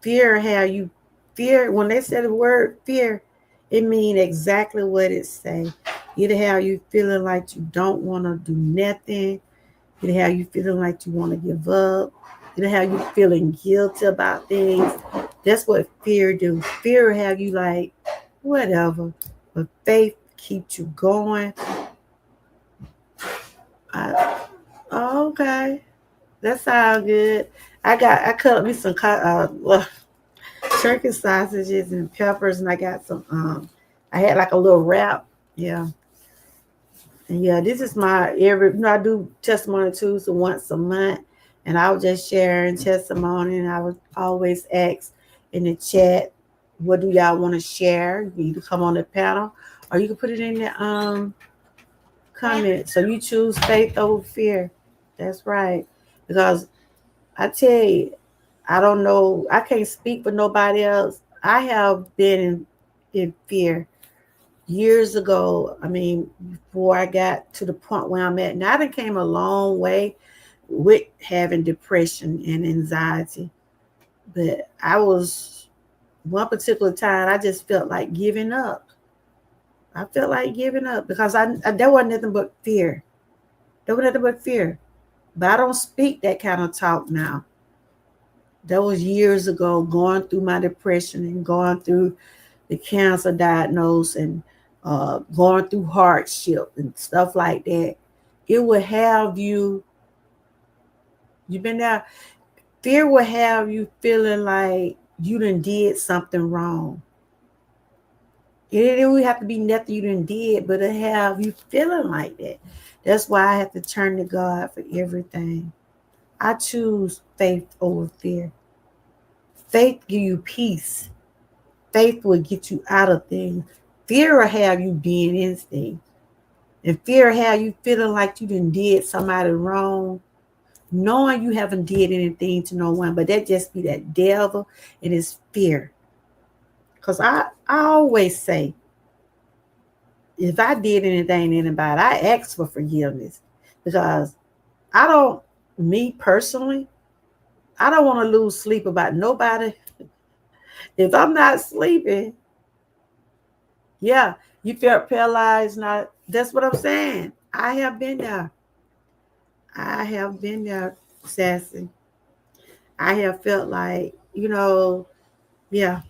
fear when they say the word fear, it means exactly what it say. Either how you feeling like you don't want to do nothing, either how you feeling like you want to give up, either how you feeling guilty about things. That's what fear do. Fear have you like whatever, but faith keeps you going. Oh, okay, that sounds good. I cut up me some turkey sausages and peppers, and I got some. I had like a little wrap. Yeah, and yeah, this is my I do testimony Tuesday once a month, and I was just sharing testimony, and I would always ask in the chat, what do y'all want to share? You either come on the panel, or you can put it in the comment. So you choose faith over fear. That's right, because I tell you, I don't know. I can't speak for nobody else. I have been in fear years ago. I mean, before I got to the point where I'm at now, I came a long way with having depression and anxiety. But I was one particular time I just felt like giving up. I felt like giving up because there wasn't nothing but fear. There was nothing but fear. But I don't speak that kind of talk now. That was years ago, going through my depression and going through the cancer diagnosis and going through hardship and stuff like that. It will have you've been there, fear will have you feeling like you done did something wrong. It don't have to be nothing you done did, but it have you feeling like that. That's why I have to turn to God for everything. I choose faith over fear. Faith give you peace. Faith will get you out of things. Fear will have you being in things. And fear will have you feeling like you done did somebody wrong, knowing you haven't did anything to no one, but that just be that devil and his fear. Because I always say, if I did anything to anybody, I ask for forgiveness. Because I don't, me personally, I don't want to lose sleep about nobody. If I'm not sleeping, yeah, you felt paralyzed. Not that's what I'm saying. I have been there. I have been there, Sassy. I have felt like, yeah,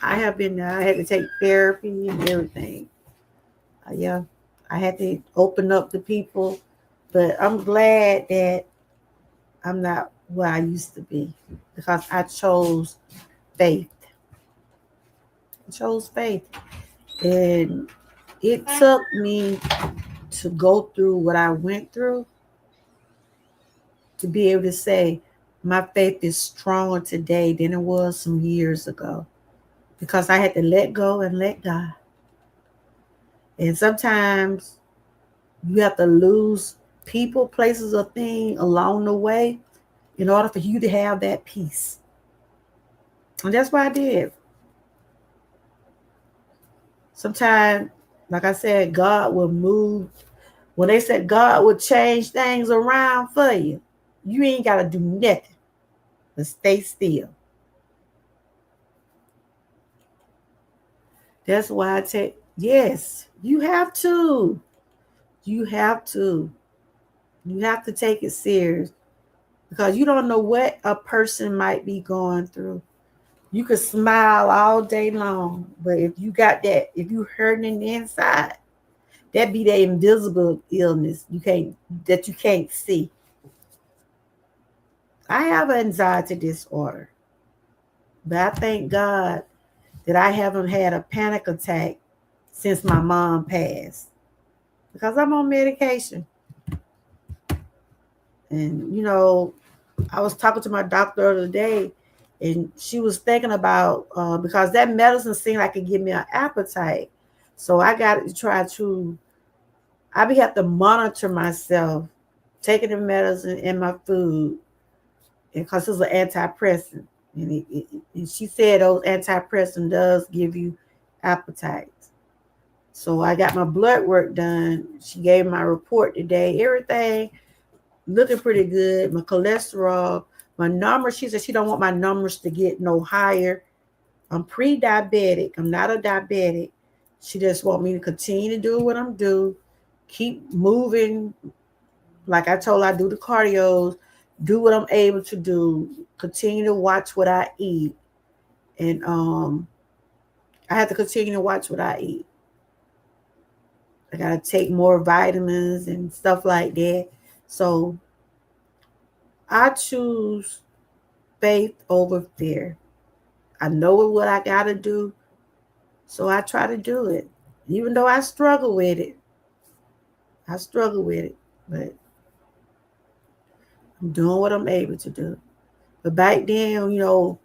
I have been there. I had to take therapy and everything. Yeah, I had to open up to people, but I'm glad that I'm not where I used to be because I chose faith. I chose faith. And it took me to go through what I went through to be able to say my faith is stronger today than it was some years ago because I had to let go and let God. And sometimes you have to lose people, places, or things along the way in order for you to have that peace. And that's what I did. Sometimes, like I said, God will move. When they said God will change things around for you, you ain't got to do nothing but stay still. That's why I take, yes, you have to. You have to. You have to take it serious because you don't know what a person might be going through. You could smile all day long, but if you got that, if you hurting in the inside, that be the invisible illness you can't see. I have an anxiety disorder, but I thank God that I haven't had a panic attack since my mom passed because I'm on medication. And I was talking to my doctor the other day, and she was thinking about because that medicine seemed like it give me an appetite, so I got to try to. I be have to monitor myself taking the medicine and my food, because it's an antidepressant, and she said those antidepressant does give you appetite. So I got my blood work done. She gave my report today. Everything looking pretty good. My cholesterol, my numbers. She said she don't want my numbers to get no higher. I'm pre-diabetic. I'm not a diabetic. She just want me to continue to do what I'm doing, keep moving. Like I told her, I do the cardio, do what I'm able to do, continue to watch what I eat, and I have to continue to watch what I eat. I gotta take more vitamins and stuff like that. So I choose faith over fear. I know what I gotta do, so I try to do it. Even though I struggle with it. I struggle with it, but I'm doing what I'm able to do. But back then,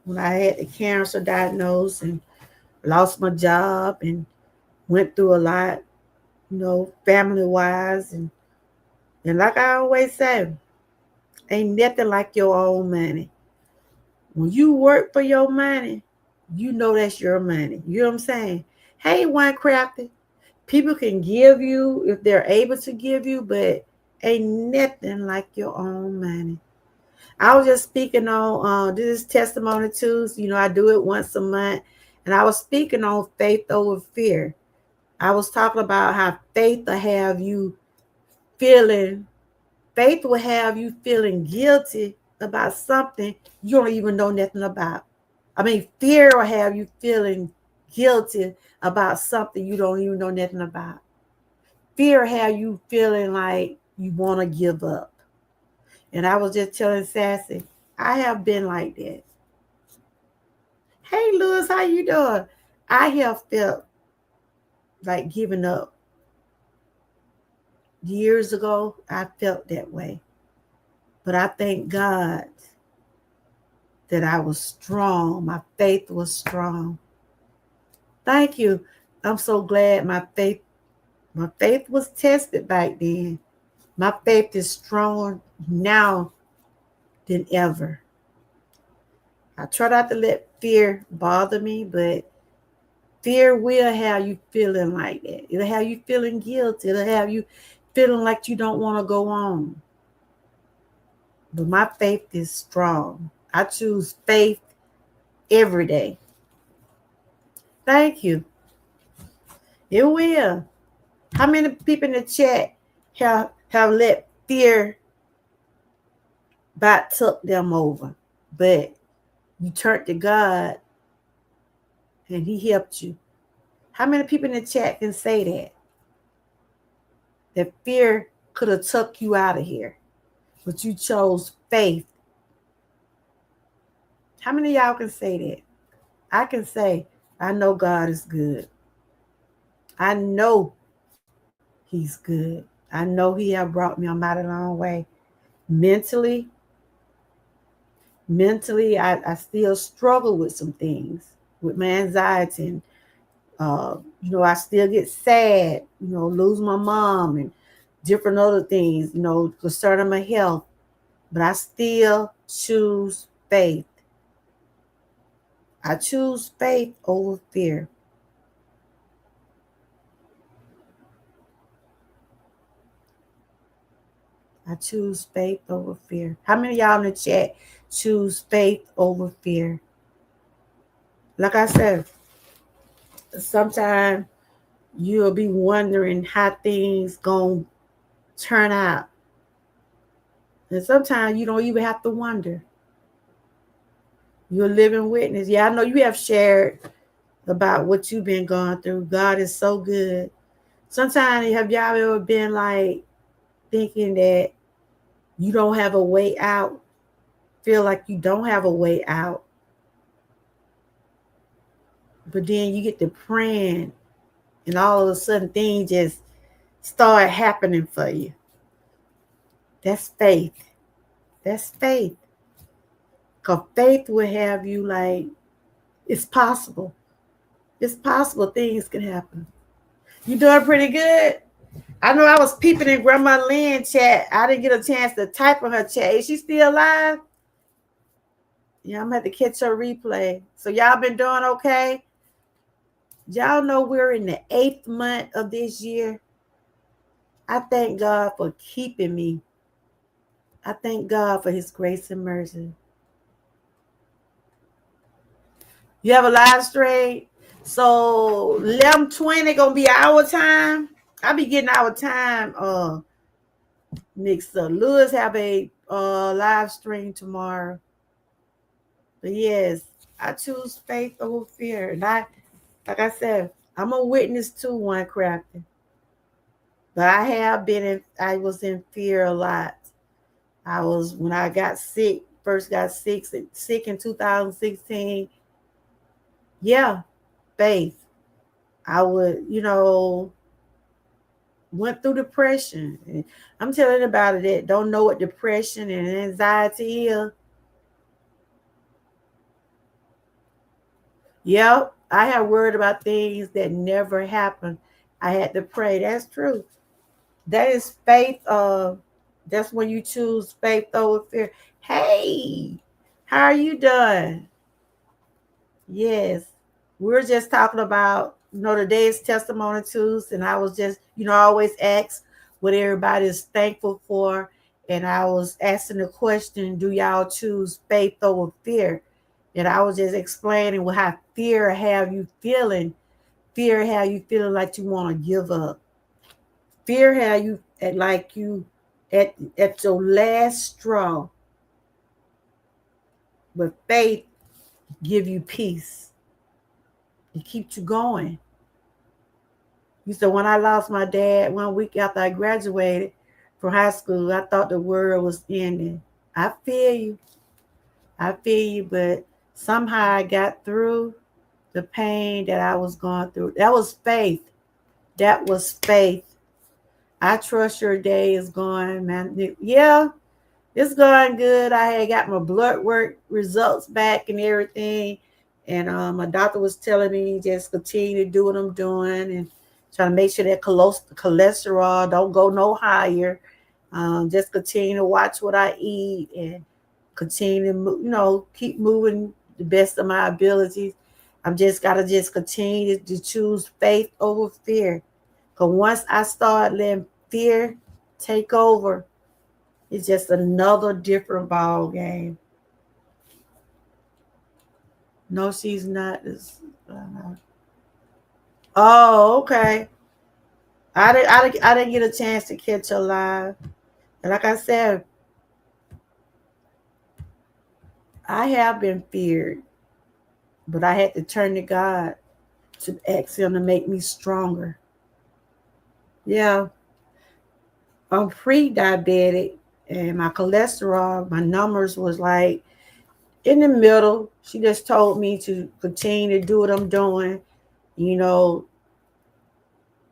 when I had the cancer diagnosed and lost my job and went through a lot, family wise, and like I always say, ain't nothing like your own money. When you work for your money, you know that's your money. You know what I'm saying? Hey, One Crafty, people can give you if they're able to give you, but ain't nothing like your own money. I was just speaking on this is Testimony Tuesday. I do it once a month, and I was speaking on faith over fear. I was talking about how faith will have you feeling guilty about something you don't even know nothing about. I mean, fear will have you feeling guilty about something you don't even know nothing about. Fear will have you feeling like you want to give up. And I was just telling Sassy, I have been like that. Hey, Lewis, how you doing? I have felt like giving up. Years ago, I felt that way. But I thank God that I was strong. My faith was strong. Thank you. I'm so glad my faith was tested back then. My faith is stronger now than ever. I try not to let fear bother me, but fear will have you feeling like that. It'll have you feeling guilty. It'll have you feeling like you don't want to go on. But my faith is strong. I choose faith every day. Thank you. It will. How many people in the chat have let fear about took them over? But you turned to God and He helped you. How many people in the chat can say that? That fear could have took you out of here, but you chose faith. How many of y'all can say that? I can say, I know God is good. I know He's good. I know He have brought me a mighty long way. Mentally, I still struggle with some things, with my anxiety. And, I still get sad, lose my mom and different other things, concerning my health. But I still choose faith. I choose faith over fear. I choose faith over fear. How many of y'all in the chat choose faith over fear? Like I said, sometimes you'll be wondering how things gonna turn out. And sometimes you don't even have to wonder. You're a living witness. Yeah, I know you have shared about what you've been going through. God is so good. Sometimes have y'all ever been like thinking that you don't have a way out? Feel like you don't have a way out. But then you get to praying and all of a sudden things just start happening for you. That's faith. That's faith. Because faith will have you like, it's possible. It's possible things can happen. You doing pretty good? I know I was peeping in Grandma Lynn chat. I didn't get a chance to type on her chat. Is she still alive? Yeah, I'm going to have to catch her replay. So y'all been doing okay? Y'all know we're in the 8th month of this year. I thank God for keeping me. I thank God for His grace and mercy. You have a live stream? So 11:20 gonna be our time. I'll be getting our time mixed up. Lewis have a live stream tomorrow. But yes, I choose faith over fear. And like I said, I'm a witness to one crafting. But I was in fear a lot. When I got sick, first got sick in 2016. Yeah, faith. I would, went through depression. And I'm telling about it that don't know what depression and anxiety is. Yep, I have worried about things that never happened. I had to pray. That's true. That is faith. That's when you choose faith over fear. Hey, how are you doing? Yes, we're just talking about, today's testimony Tuesday, and I was just, I always ask what everybody is thankful for, and I was asking the question, do y'all choose faith over fear? And I was just explaining how fear have you feeling. Fear have you feeling like you want to give up. Fear have you at your last straw. But faith give you peace. It keeps you going. You said when I lost my dad 1 week after I graduated from high school, I thought the world was ending. I feel you. But somehow I got through the pain that I was going through. That was faith. I trust your day is going, man. Yeah, It's going good. I had got my blood work results back and everything. And my doctor was telling me just continue to do what I'm doing and trying to make sure that cholesterol don't go no higher. Just continue to watch what I eat and continue to keep moving the best of my abilities. I'm just gotta just continue to choose faith over fear. Cause once I start letting fear take over, it's just another different ball game. No, she's not. Oh, okay. I didn't get a chance to catch her live. And like I said, I have been feared, but I had to turn to God to ask Him to make me stronger. Yeah, I'm pre-diabetic, and my cholesterol, my numbers was like in the middle. She just told me to continue to do what I'm doing. You know,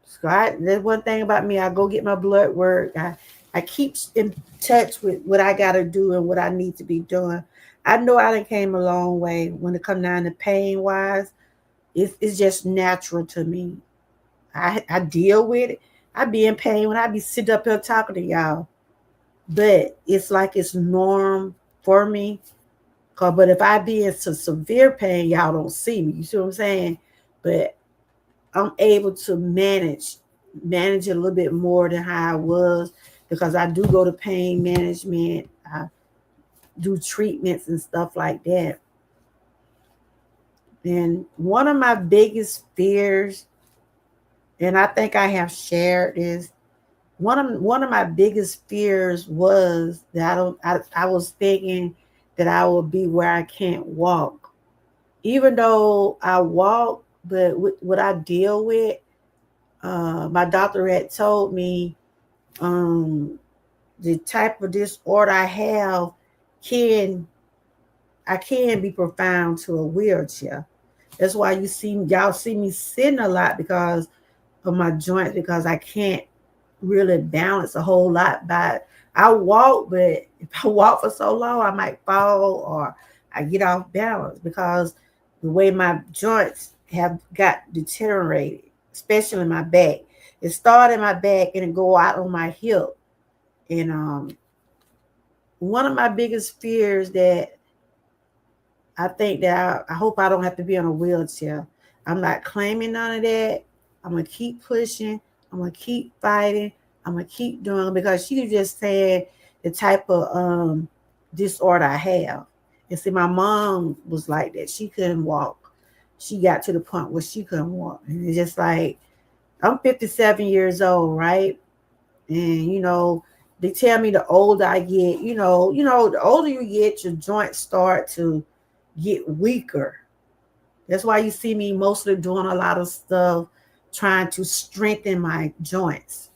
so there's one thing about me. I go get my blood work. I keep in touch with what I got to do and what I need to be doing. I know I done came a long way when it come down to pain wise. It's just natural to me. I deal with it. I be in pain when I be sitting up here talking to y'all. But it's like it's norm for me. But if I be in some severe pain, y'all don't see me. You see what I'm saying? But I'm able to manage it a little bit more than how I was because I do go to pain management. I do treatments and stuff like that. And one of my biggest fears, and I think I have shared this, one of my biggest fears was that I was thinking that I would be where I can't walk. Even though I walk, but what I deal with, my doctor had told me um, the type of disorder I have can I can be profound to a wheelchair. That's why y'all see me sitting a lot because of my joints because I can't really balance a whole lot. But I walk, but if I walk for so long, I might fall or I get off balance because the way my joints have got deteriorated, especially my back. It started in my back and it go out on my hip. And one of my biggest fears that I think that I hope I don't have to be on a wheelchair. I'm not claiming none of that. I'm gonna keep pushing. I'm gonna keep fighting. I'm gonna keep doing it because she just said the type of disorder I have. And see, my mom was like that. She couldn't walk. She got to the point where she couldn't walk. And it's just like I'm 57 years old, right? And they tell me the older I get, the older you get, your joints start to get weaker. That's why you see me mostly doing a lot of stuff trying to strengthen my joints.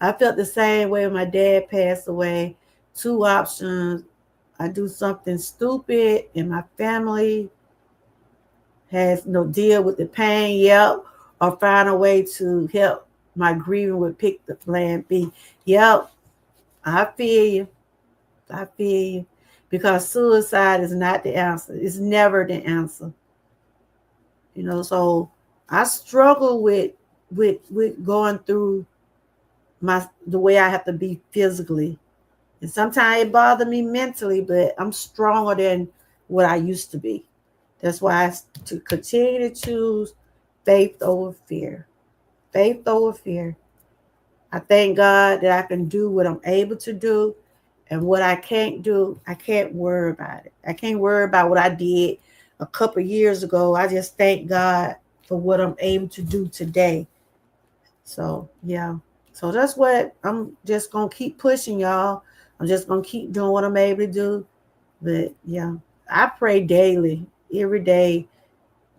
I felt the same way when my dad passed away. Two options. I do something stupid and my family has no deal with the pain, yep, or find a way to help my grieving with pick the plan B. Yep, I feel you. I feel you. Because suicide is not the answer. It's never the answer. So I struggle with going through the way I have to be physically. And sometimes it bothers me mentally, but I'm stronger than what I used to be. That's why to continue to choose faith over fear. Faith over fear. I thank God that I can do what I'm able to do. And what I can't do, I can't worry about it. I can't worry about what I did a couple years ago. I just thank God for what I'm able to do today. So, yeah. So that's what I'm just going to keep pushing, y'all. I'm just going to keep doing what I'm able to do. But, yeah, I pray daily, every day,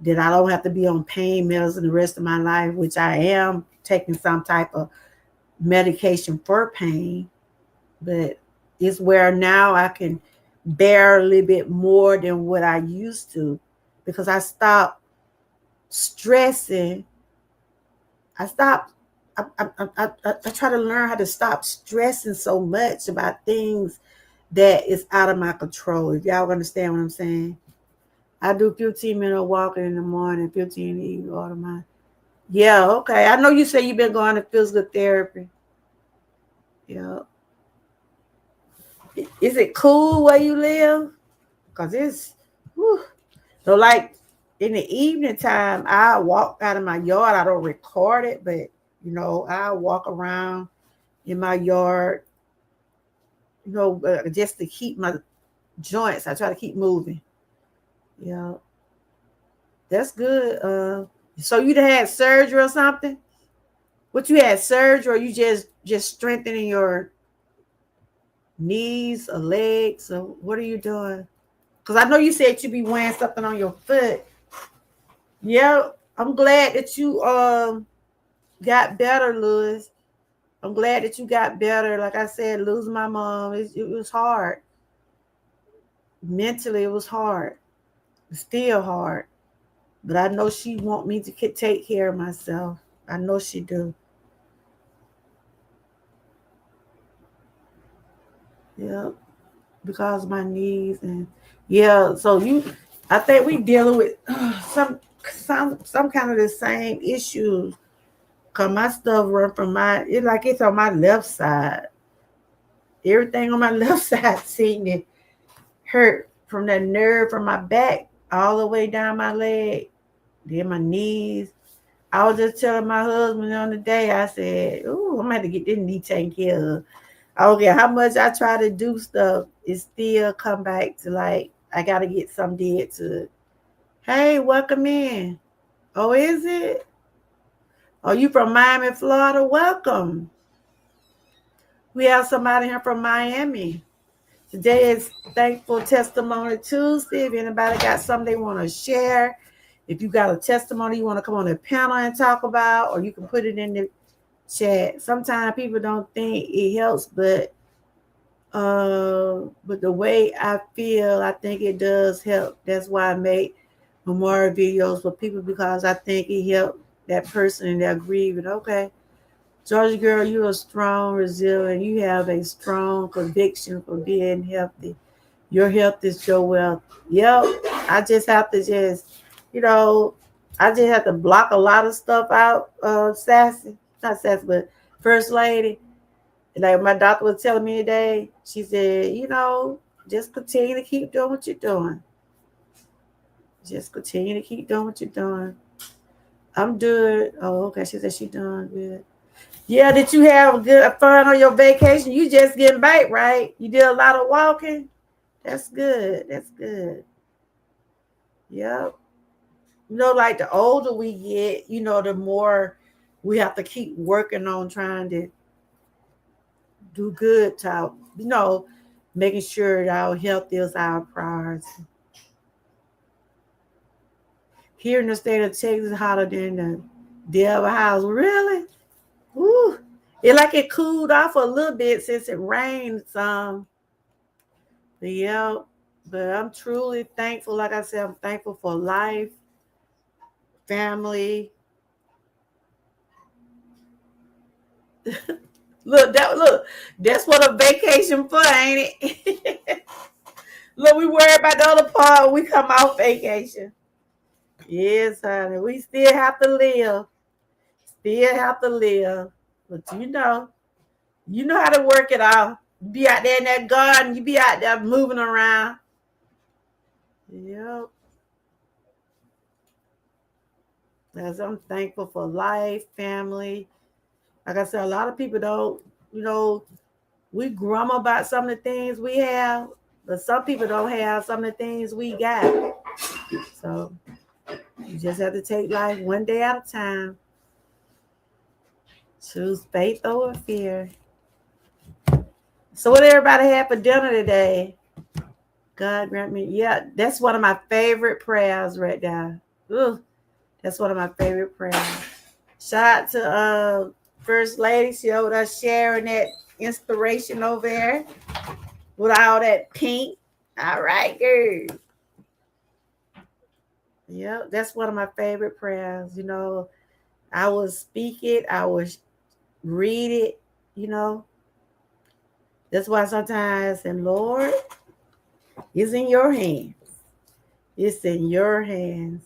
that I don't have to be on pain medicine the rest of my life, which I am taking some type of medication for pain. But it's where now I can bear a little bit more than what I used to because I stopped stressing. I stopped. I try to learn how to stop stressing so much about things that is out of my control. If y'all understand what I'm saying. I do 15-minute walking in the morning, 15 in the evening, all of mine. Yeah, okay. I know you say you've been going to physical therapy. Yeah. Is it cool where you live? Because it's, whew. So like in the evening time, I walk out of my yard. I don't record it, but I walk around in my yard, just to keep my joints. I try to keep moving. Yeah, that's good. So you had surgery or something? What you had surgery, or you just strengthening your knees or legs? So what are you doing? Because I know you said you be wearing something on your foot. Yeah, I'm glad that you got better, Louis. I'm glad that you got better. Like I said, losing my mom, it was hard. Mentally, it was hard. It's still hard. But I know she want me to take care of myself. I know she do. Yeah, because of my knees and yeah. So I think we dealing with some kind of the same issues. Cause my stuff run from it's on my left side. Everything on my left side seemed to hurt from that nerve from my back all the way down my leg, then my knees. I was just telling my husband on the day, I said, "Ooh, I'm gonna have to get this knee taken care of." I don't care how much I try to do stuff, it still come back to like I gotta get some did to. Hey, welcome in. Oh, is it? Oh, you from Miami, Florida? Welcome. We have somebody here from Miami. Today is Thankful Testimony Tuesday. If anybody got something they want to share, if you got a testimony you want to come on the panel and talk about, or you can put it in the chat. Sometimes people don't think it helps, but the way I feel, I think it does help. That's why I make memorial videos for people, because I think it helped that person in their grieving. Okay, Georgia girl, you're a strong, resilient. You have a strong conviction for being healthy. Your health is your wealth. Yep. I just have to you know, I just have to block a lot of stuff out. Sassy, not sassy, but First Lady. Like my doctor was telling me today, she said, just continue to keep doing what you're doing. Just continue to keep doing what you're doing. I'm good. Oh, okay. She said she's doing good. Yeah, did you have good fun on your vacation? You just getting back, right? You did a lot of walking. That's good. That's good. Yep. Like the older we get, the more we have to keep working on trying to do good to our, making sure that our health is our priority. Here in the state of Texas, hotter than the Delaware House. Really? Woo. It cooled off a little bit since it rained some. But yeah, but I'm truly thankful. Like I said, I'm thankful for life, family. Look, that's what a vacation for, ain't it? Look, we worry about the other part when we come off vacation. Yes, honey. We still have to live. Still have to live. But you know how to work it out. You be out there in that garden, you be out there moving around. Yep. As I'm thankful for life, family. Like I said, a lot of people don't, we grumble about some of the things we have, but some people don't have some of the things we got. So you just have to take life one day at a time. Choose faith over fear. So what everybody had for dinner today? God grant me. Yeah, that's one of my favorite prayers right there. Ooh, that's one of my favorite prayers. Shout out to First Lady. She over there sharing that inspiration over there with all that pink. All right, girl. Yeah, that's one of my favorite prayers. I will speak it, I will read it, That's why sometimes I say, Lord, it's in your hands. It's in your hands.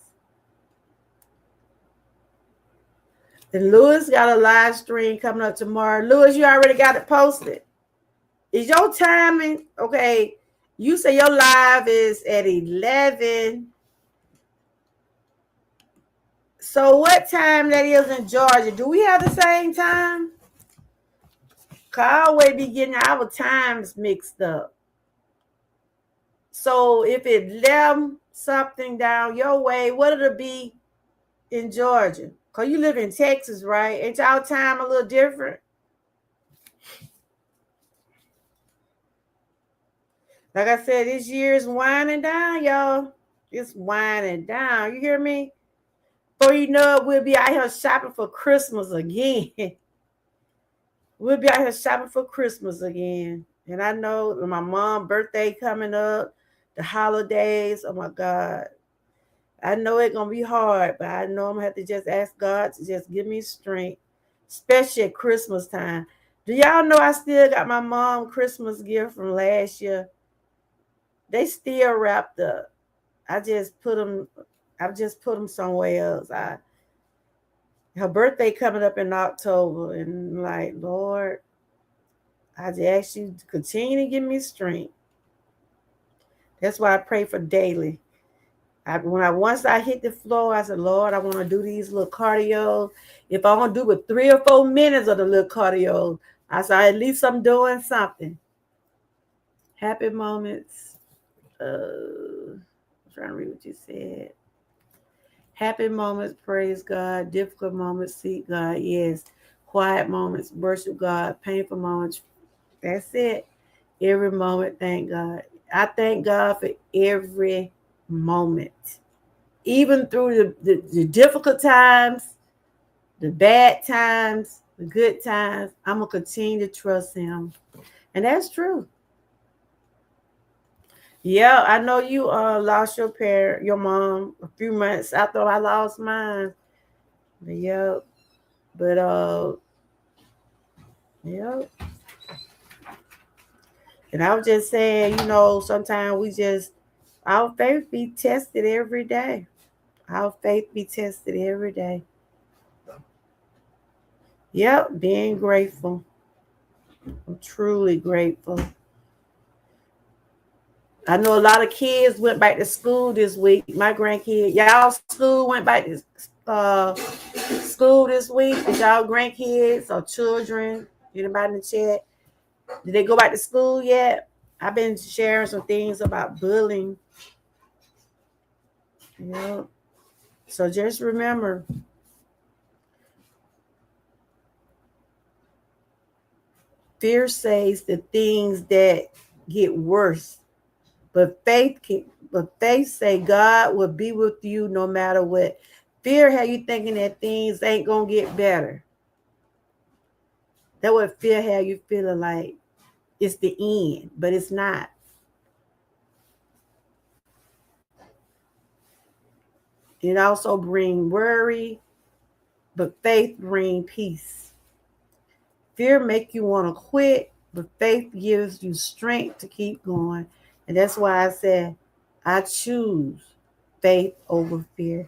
And Lewis got a live stream coming up tomorrow. Lewis, you already got it posted. Is your timing okay? You say your live is at 11. So what time that is in Georgia? Do we have the same time? Cause I always be getting our times mixed up. So if it 11 something down your way, what'll it be in Georgia? Cause you live in Texas, right? Ain't y'all time a little different? Like I said, this year's winding down, y'all. It's winding down. You hear me? Before you know it, we'll be out here shopping for Christmas again. We'll be out here shopping for Christmas again. And I know my mom's birthday coming up, the holidays. Oh my God. I know it's gonna be hard, but I know I'm gonna have to just ask God to just give me strength, especially at Christmas time. Do y'all know I still got my mom Christmas gift from last year? They still wrapped up. I just put them. I just put them somewhere else. Her birthday coming up in October, and like, Lord, I just ask you to continue to give me strength. That's why I pray for daily. Once I hit the floor, I said, Lord, I want to do these little cardio. If I want to do with 3 or 4 minutes of the little cardio, I said, at least I'm doing something. Happy moments. I'm trying to read what you said. Happy moments, praise God. Difficult moments, seek God. Yes. Quiet moments, worship God. Painful moments. That's it. Every moment, thank God. I thank God for every moment. Even through the difficult times, the bad times, the good times, I'm going to continue to trust him. And that's true. Yeah, I know you lost your mom a few months after I lost mine. But yeah, but yeah. And I was just saying, sometimes our faith be tested every day. Our faith be tested every day. Yep, being grateful. I'm truly grateful. I know a lot of kids went back to school this week. My grandkid, y'all school went back to school this week. Is y'all grandkids or children? Anybody in the chat? Did they go back to school yet? I've been sharing some things about bullying. Yeah. So just remember, fear says the things that get worse, but faith say God will be with you no matter what. Fear have you thinking that things ain't gonna get better. That what fear have you feeling like it's the end, but it's not. It also bring worry, but faith bring peace. Fear make you want to quit, but faith gives you strength to keep going. And that's why I said I choose faith over fear.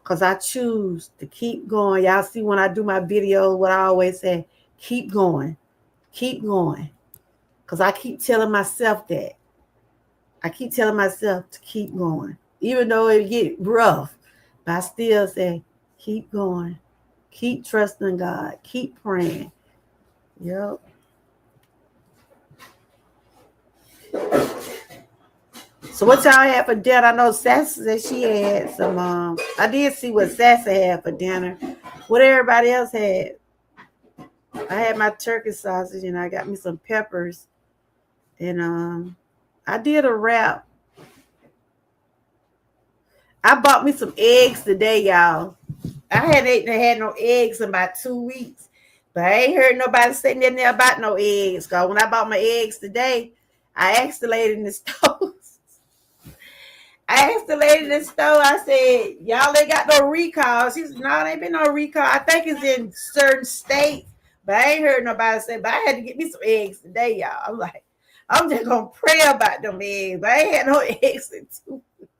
Because I choose to keep going. Y'all see when I do my videos, what I always say, keep going. Keep going. Because I keep telling myself that. I keep telling myself to keep going. Even though it get rough, but I still say, keep going. Keep trusting God. Keep praying. Yep. So what y'all had for dinner? I know Sassy said she had some. I did see what Sassy had for dinner. What everybody else had? I had my turkey sausage and I got me some peppers, and I did a wrap. I bought me some eggs today, y'all. I hadn't had no eggs in about 2 weeks, but I ain't heard nobody saying nothing about no eggs. Cause when I bought my eggs today, I asked the lady in the store. I said, y'all ain't got no recalls. She said, no, there ain't been no recall. I think it's in certain states, But I ain't heard nobody say, but I had to get me some eggs today, y'all. I'm like, I'm just going to pray about them eggs. But I ain't had no eggs in 2 weeks.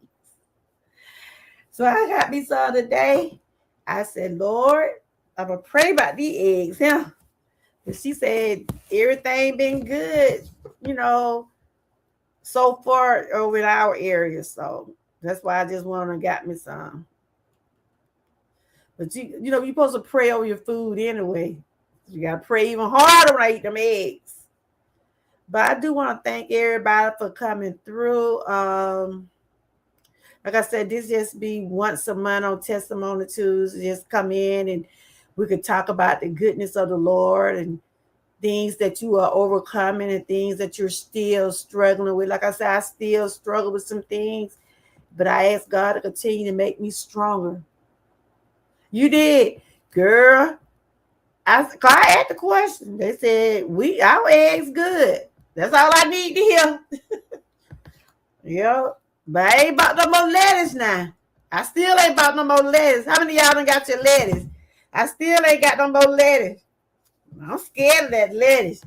So I got me some today. I said, Lord, I'm going to pray about these eggs. Yeah. And she said, everything been good, so far over in our area. So that's why I just went and got me some. But you're supposed to pray over your food anyway. You got to pray even harder when I eat them eggs. But I do want to thank everybody for coming through. Like I said, this just be once a month on Testimony Tuesday. Just come in and we could talk about the goodness of the Lord and things that you are overcoming and things that you're still struggling with. Like I said, I still struggle with some things, but I ask God to continue to make me stronger. You did, girl. I asked the question. They said, our eggs good. That's all I need to hear. Yep. But I ain't bought no more lettuce now. I still ain't bought no more lettuce. How many of y'all done got your lettuce? I still ain't got no more lettuce. I'm scared of that lettuce.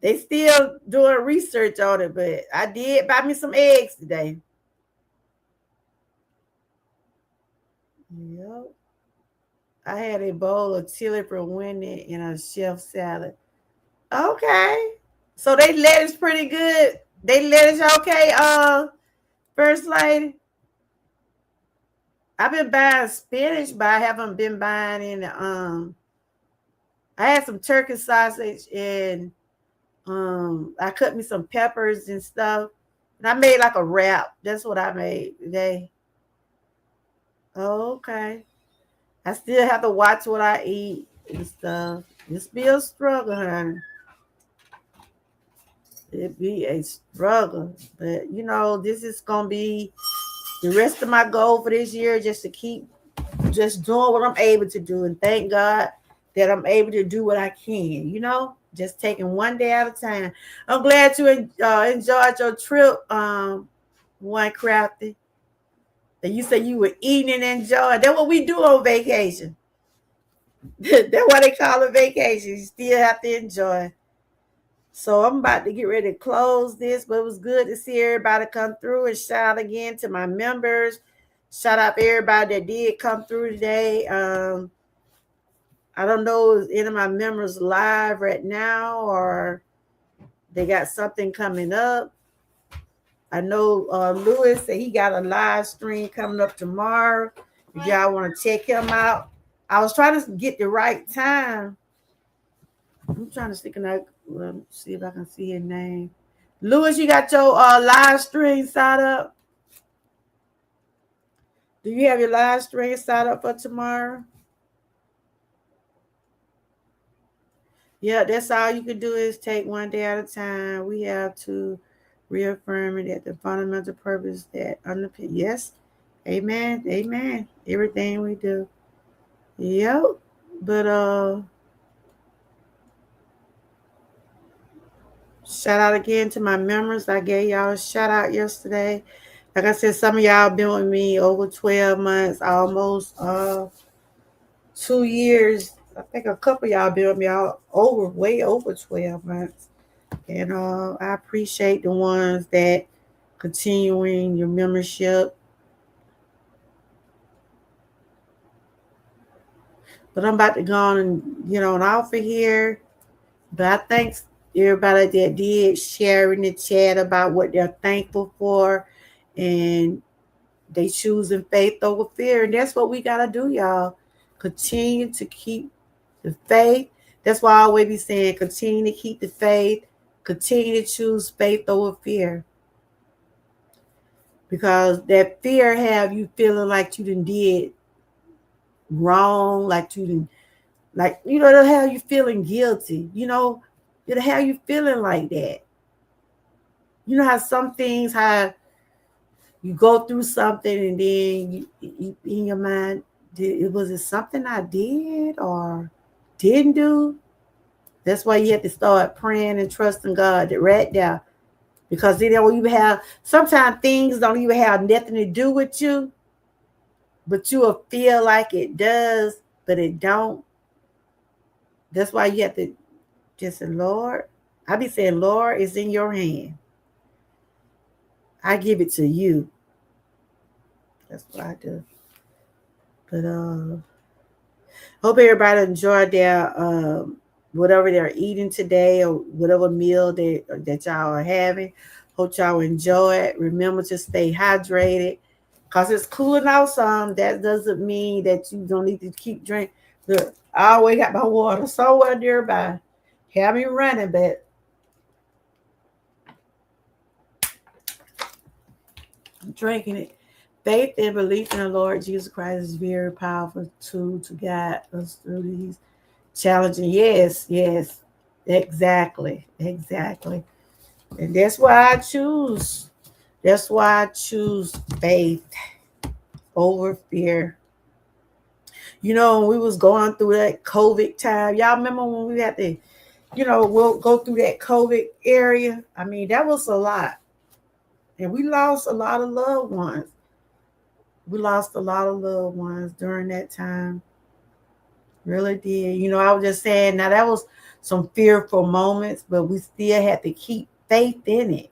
They still doing research on it, but I did buy me some eggs today. Yep. I had a bowl of chili for Wendy and a chef salad. Okay. So they lettuce pretty good. They lettuce okay, First Lady. I've been buying spinach, but I haven't been buying any. I had some turkey sausage and I cut me some peppers and stuff. And I made like a wrap. That's what I made today. Okay. I still have to watch what I eat and stuff. It's be a struggle, honey. It be a struggle. But this is gonna be the rest of my goal for this year, just to keep just doing what I'm able to do. And thank God that I'm able to do what I can, just taking one day at a time. I'm glad you enjoyed your trip, One Crafty. And you said you were eating and enjoying. That's what we do on vacation. That's what they call it, vacation. You still have to enjoy. So I'm about to get ready to close this, but it was good to see everybody come through. And shout out again to my members. Shout out to everybody that did come through today. I don't know if any of my members live right now or they got something coming up. I know Lewis said he got a live stream coming up tomorrow. If y'all want to check him out. I was trying to get the right time. I'm trying to stick in that. See if I can see his name. Lewis, you got your live stream set up? Do you have your live stream set up for tomorrow? Yeah, that's all you can do is take one day at a time. We have to reaffirm it at the fundamental purpose that underpin. Yes, amen, amen. Everything we do. Yep, but shout out again to my members. I gave y'all a shout out yesterday. Like I said, some of y'all been with me over 12 months, almost 2 years. I think a couple of y'all been with me way over 12 months. And I appreciate the ones that continuing your membership. But I'm about to go on and get on off of here. But I thank everybody that did share in the chat about what they're thankful for. And they choosing faith over fear. And that's what we got to do, y'all. Continue to keep the faith. That's why I always be saying continue to keep the faith. Continue to choose faith over fear. Because that fear have you feeling like you did wrong, like you didn't, it'll have you feeling guilty. It'll have you feeling like that. You know how some things, how you go through something and then you in your mind, was it something I did or didn't do? That's why you have to start praying and trusting God right there. Because you have, sometimes things don't even have nothing to do with you, but you will feel like it does, but it don't. That's why you have to just say, Lord, I be saying, Lord, it's in your hand. I give it to you. That's what I do. But hope everybody enjoyed their whatever they're eating today or whatever meal that y'all are having. Hope y'all enjoy it. Remember to stay hydrated. Cause it's cooling out some. That doesn't mean that you don't need to keep drinking. Look, I always got my water somewhere nearby. Have me running, but I'm drinking it. Faith and belief in the Lord Jesus Christ is very powerful tool to guide us through these challenging. Yes, yes, exactly, exactly. And that's why I choose. That's why I choose faith over fear. You know, when we was going through that COVID time, y'all remember when we had to, we'll go through that COVID area. I mean, that was a lot. And we lost a lot of loved ones. We lost a lot of loved ones during that time. Really did. I was just saying, now that was some fearful moments, but we still had to keep faith in it.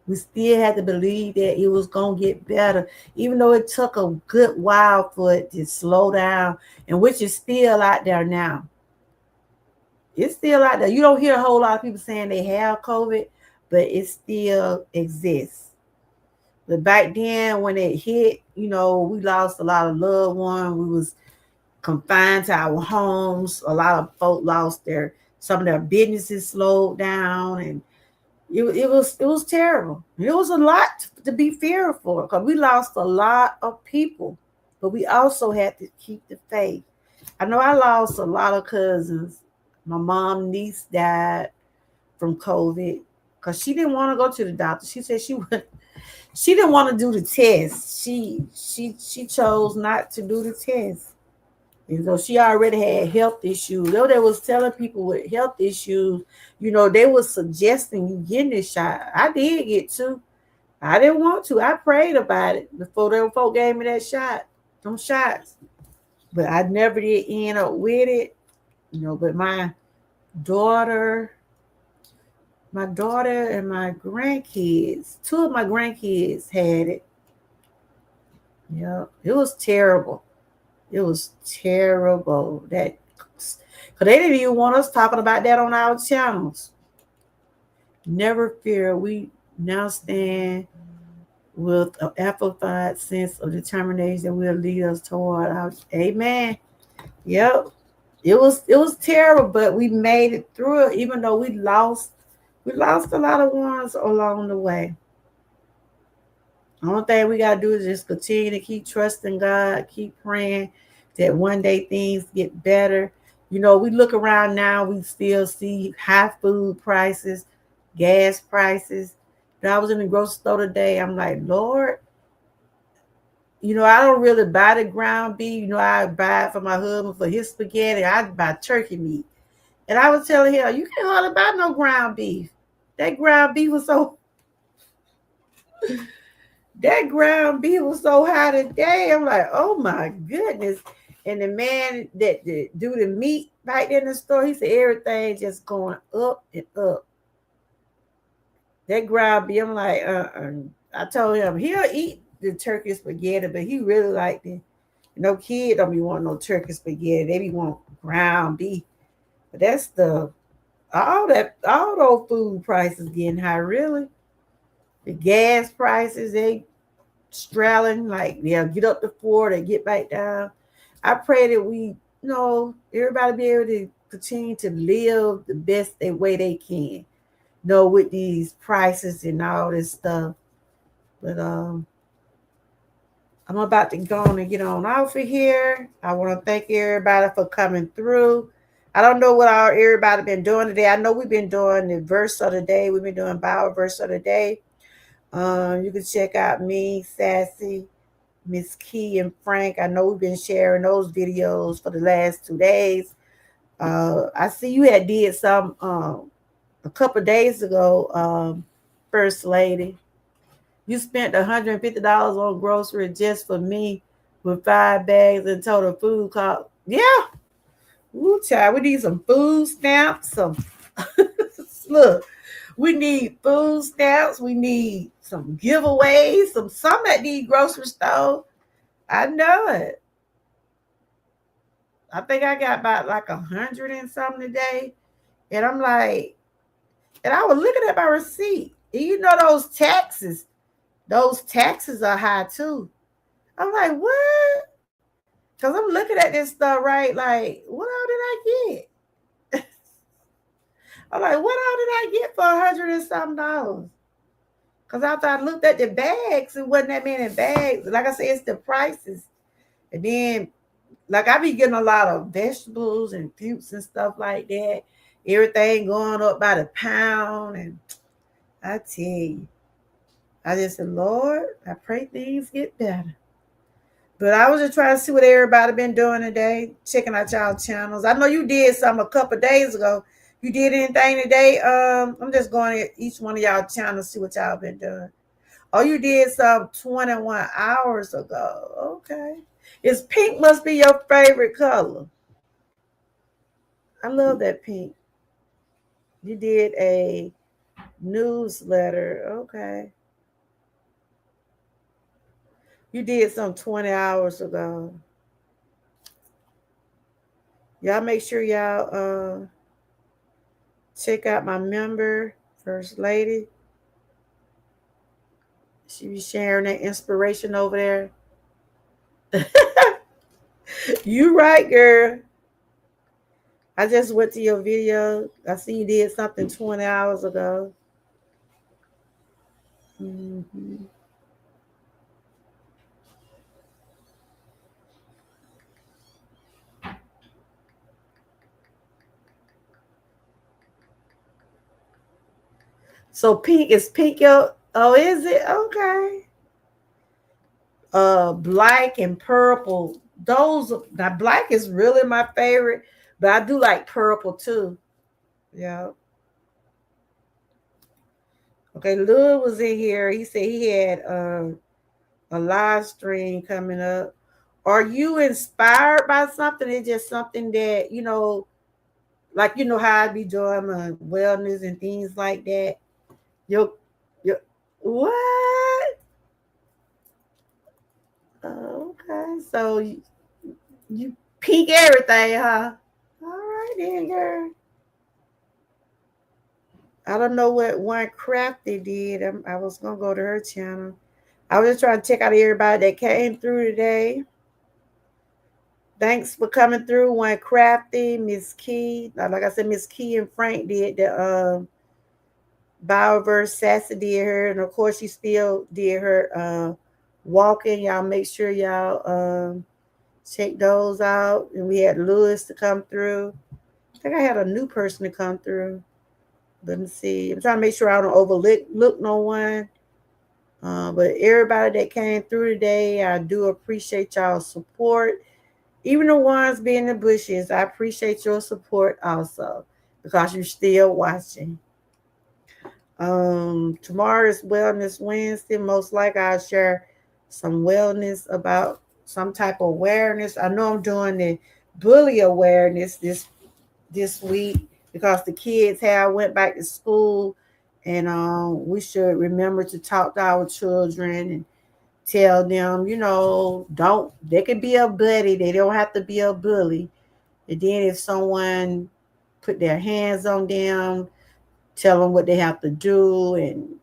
We still had to believe that it was going to get better, even though it took a good while for it to slow down, and which is still out there now. It's still out there. You don't hear a whole lot of people saying they have COVID, but it still exists. But back then when it hit, we lost a lot of loved ones. We was confined to our homes. A lot of folk lost some of their businesses slowed down, and it was terrible. It was a lot to be fearful because we lost a lot of people, but we also had to keep the faith. I know I lost a lot of cousins. My mom's niece died from COVID because she didn't want to go to the doctor. She said she didn't want to do the test. She chose not to do the test. And so she already had health issues. Though they was telling people with health issues, they was suggesting you getting this shot. I did get two. I didn't want to. I prayed about it before them folk gave me that shot, them shots. But I never did end up with it. But my daughter and my grandkids, two of my grandkids had it. Yeah, it was terrible. It was terrible. Because they didn't even want us talking about that on our channels. Never fear. We now stand with an amplified sense of determination that will lead us toward our. Amen. Yep. It was terrible, but we made it through it, even though we lost a lot of ones along the way. The only thing we gotta do is just continue to keep trusting God, keep praying that one day things get better. We look around now, we still see high food prices, gas prices. I was in the grocery store today. I'm like, Lord, I don't really buy the ground beef. I buy it for my husband for his spaghetti. I buy turkey meat. And I was telling him, you can't hardly buy no ground beef. That ground beef was so high today. I'm like, oh my goodness. And the man that do the meat right in the store, he said everything just going up and up. That ground beef, I'm like, I told him he'll eat the turkey spaghetti, but he really liked it. No kid don't be wanting no turkey spaghetti. They be want ground beef. But that's all those food prices getting high, really. The gas prices, they straddling, like they'll get up to 4, they get back down. I pray that we, everybody be able to continue to live the best way they can. With these prices and all this stuff. But I'm about to go on and get on off of here. I want to thank everybody for coming through. I don't know what everybody been doing today. I know we've been doing the verse of the day. We've been doing Bible verse of the day. You can check out me, Sassy, Miss Key, and Frank. I know we've been sharing those videos for the last 2 days. I see you had did some a couple of days ago, First Lady. You spent $150 on grocery just for me with 5 bags and total food cost. Yeah. Ooh, child, we need some food stamps. Some look, we need food stamps. We need some giveaways. Some at the grocery store. I know it. I think I got about like 100 and something today. And I'm like, and I was looking at my receipt. And you know those taxes are high too. I'm like, what? Because I'm looking at this stuff, right? Like, what all did I get? I'm like, what all did I get for 100 and something dollars? Because after I looked at the bags, it wasn't that many bags. Like I said, it's the prices. And then, like, I be getting a lot of vegetables and fruits and stuff like that. Everything going up by the pound. And I tell you, I just said, Lord, I pray things get better. But I was just trying to see what everybody been doing today, checking out y'all channels. I know you did something a couple days ago. You did anything today? I'm just going to each one of y'all channels, see what y'all been doing. Oh, you did some 21 hours ago. Okay. Is pink must be your favorite color. I love that pink. You did a newsletter. Okay. You did some 20 hours ago. Y'all make sure y'all check out my member, First Lady. She be sharing that inspiration over there. You right, girl. I just went to your video. I see you did something 20 hours ago. Mm-hmm. So pink is pink. Oh, is it? Okay. Black and purple. Those now black is really my favorite, but I do like purple too. Yeah. Okay, Lil was in here. He said he had a live stream coming up. Are you inspired by something? It's just something that, like how I be doing my wellness and things like that. Your your what? Okay, so you peek everything, huh? All right then, girl. I don't know what one crafty did. I was gonna go to her channel. I was just trying to check out everybody that came through today. Thanks for coming through. One crafty, Miss Key. Like I said, Miss Key and Frank did the Bioverse. Sassy did her, and of course she still did her walking. Y'all make sure y'all check those out. And we had Lewis to come through. I think I had a new person to come through. Let me see. I'm trying to make sure I don't overlook no one. But everybody that came through today, I do appreciate y'all's support. Even the ones being in the bushes, I appreciate your support also because you're still watching. Tomorrow is Wellness Wednesday. Most likely I'll share some wellness about some type of awareness. I know I'm doing the bully awareness this week because the kids have went back to school, and we should remember to talk to our children and tell them, don't they can be a buddy, they don't have to be a bully. And then if someone put their hands on them, tell them what they have to do. And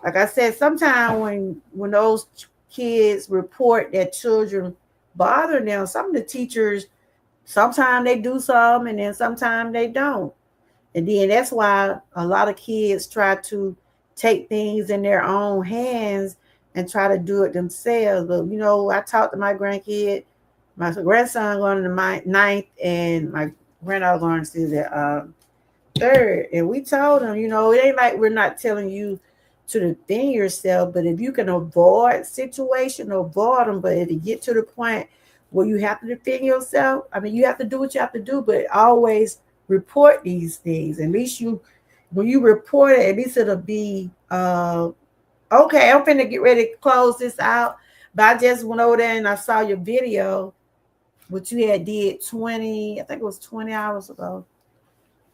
like I said, sometimes when those kids report that children bother them, some of the teachers, sometimes they do some and then sometimes they don't. And then that's why a lot of kids try to take things in their own hands and try to do it themselves. But, I talked to my grandkid, my grandson going to the ninth, and my granddaughter going to the third. And we told them, it ain't like we're not telling you to defend yourself, but if you can avoid situation, avoid them. But if you get to the point where you have to defend yourself, I mean, you have to do what you have to do, but always report these things. At least when you report it, at least it'll be okay. I'm finna get ready to close this out, but I just went over there and I saw your video, what you had did 20, I think it was 20 hours ago.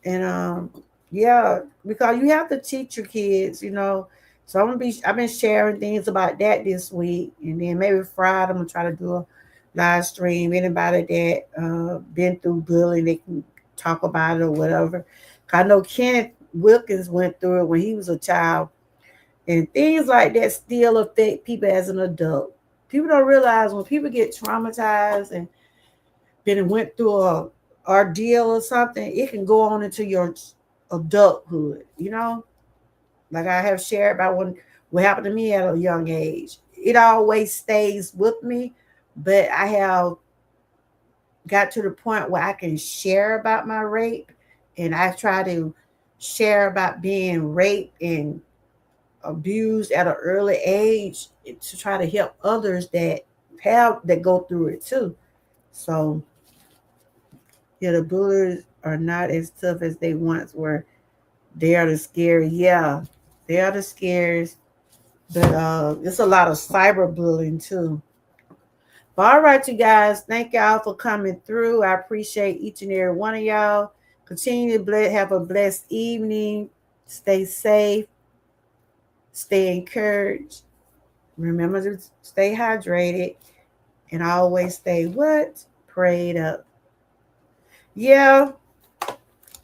And yeah, because you have to teach your kids, you know. So I've been sharing things about that this week, and then maybe Friday I'm gonna try to do a live stream. Anybody that been through bullying, they can talk about it or whatever. I know Kenneth Wilkins went through it when he was a child, and things like that still affect people as an adult. People don't realize when people get traumatized and been went through a ordeal or something, it can go on into your adulthood, you know? Like I have shared about what happened to me at a young age. It always stays with me, but I have got to the point where I can share about my rape, and I try to share about being raped and abused at an early age to try to help others that go through it too. So yeah, the bullies are not as tough as they once were. They are the scary. Yeah, they are the scares. But it's a lot of cyberbullying too. But all right, you guys, thank y'all for coming through. I appreciate each and every one of y'all. Continue to have a blessed evening. Stay safe. Stay encouraged. Remember to stay hydrated and always stay what? Prayed up. Yeah,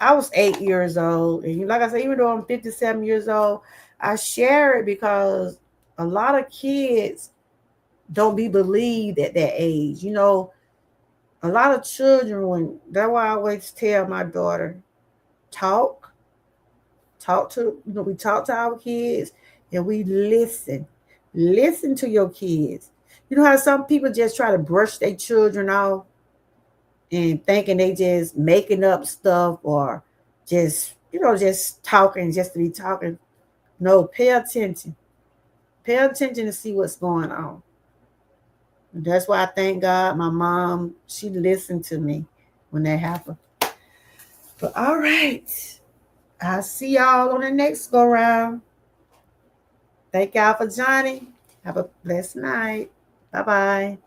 I was 8 years old. And like I said, even though I'm 57 years old, I share it because a lot of kids don't be believed at that age. You know, a lot of children, that's why I always tell my daughter, talk, we talk to our kids and we listen. Listen to your kids. You know how some people just try to brush their children off and thinking they just making up stuff or just talking just to be talking. No, pay attention. Pay attention to see what's going on. That's why I thank God my mom, she listened to me when that happened. But all right. I'll see y'all on the next go round. Thank y'all for joining. Have a blessed night. Bye bye.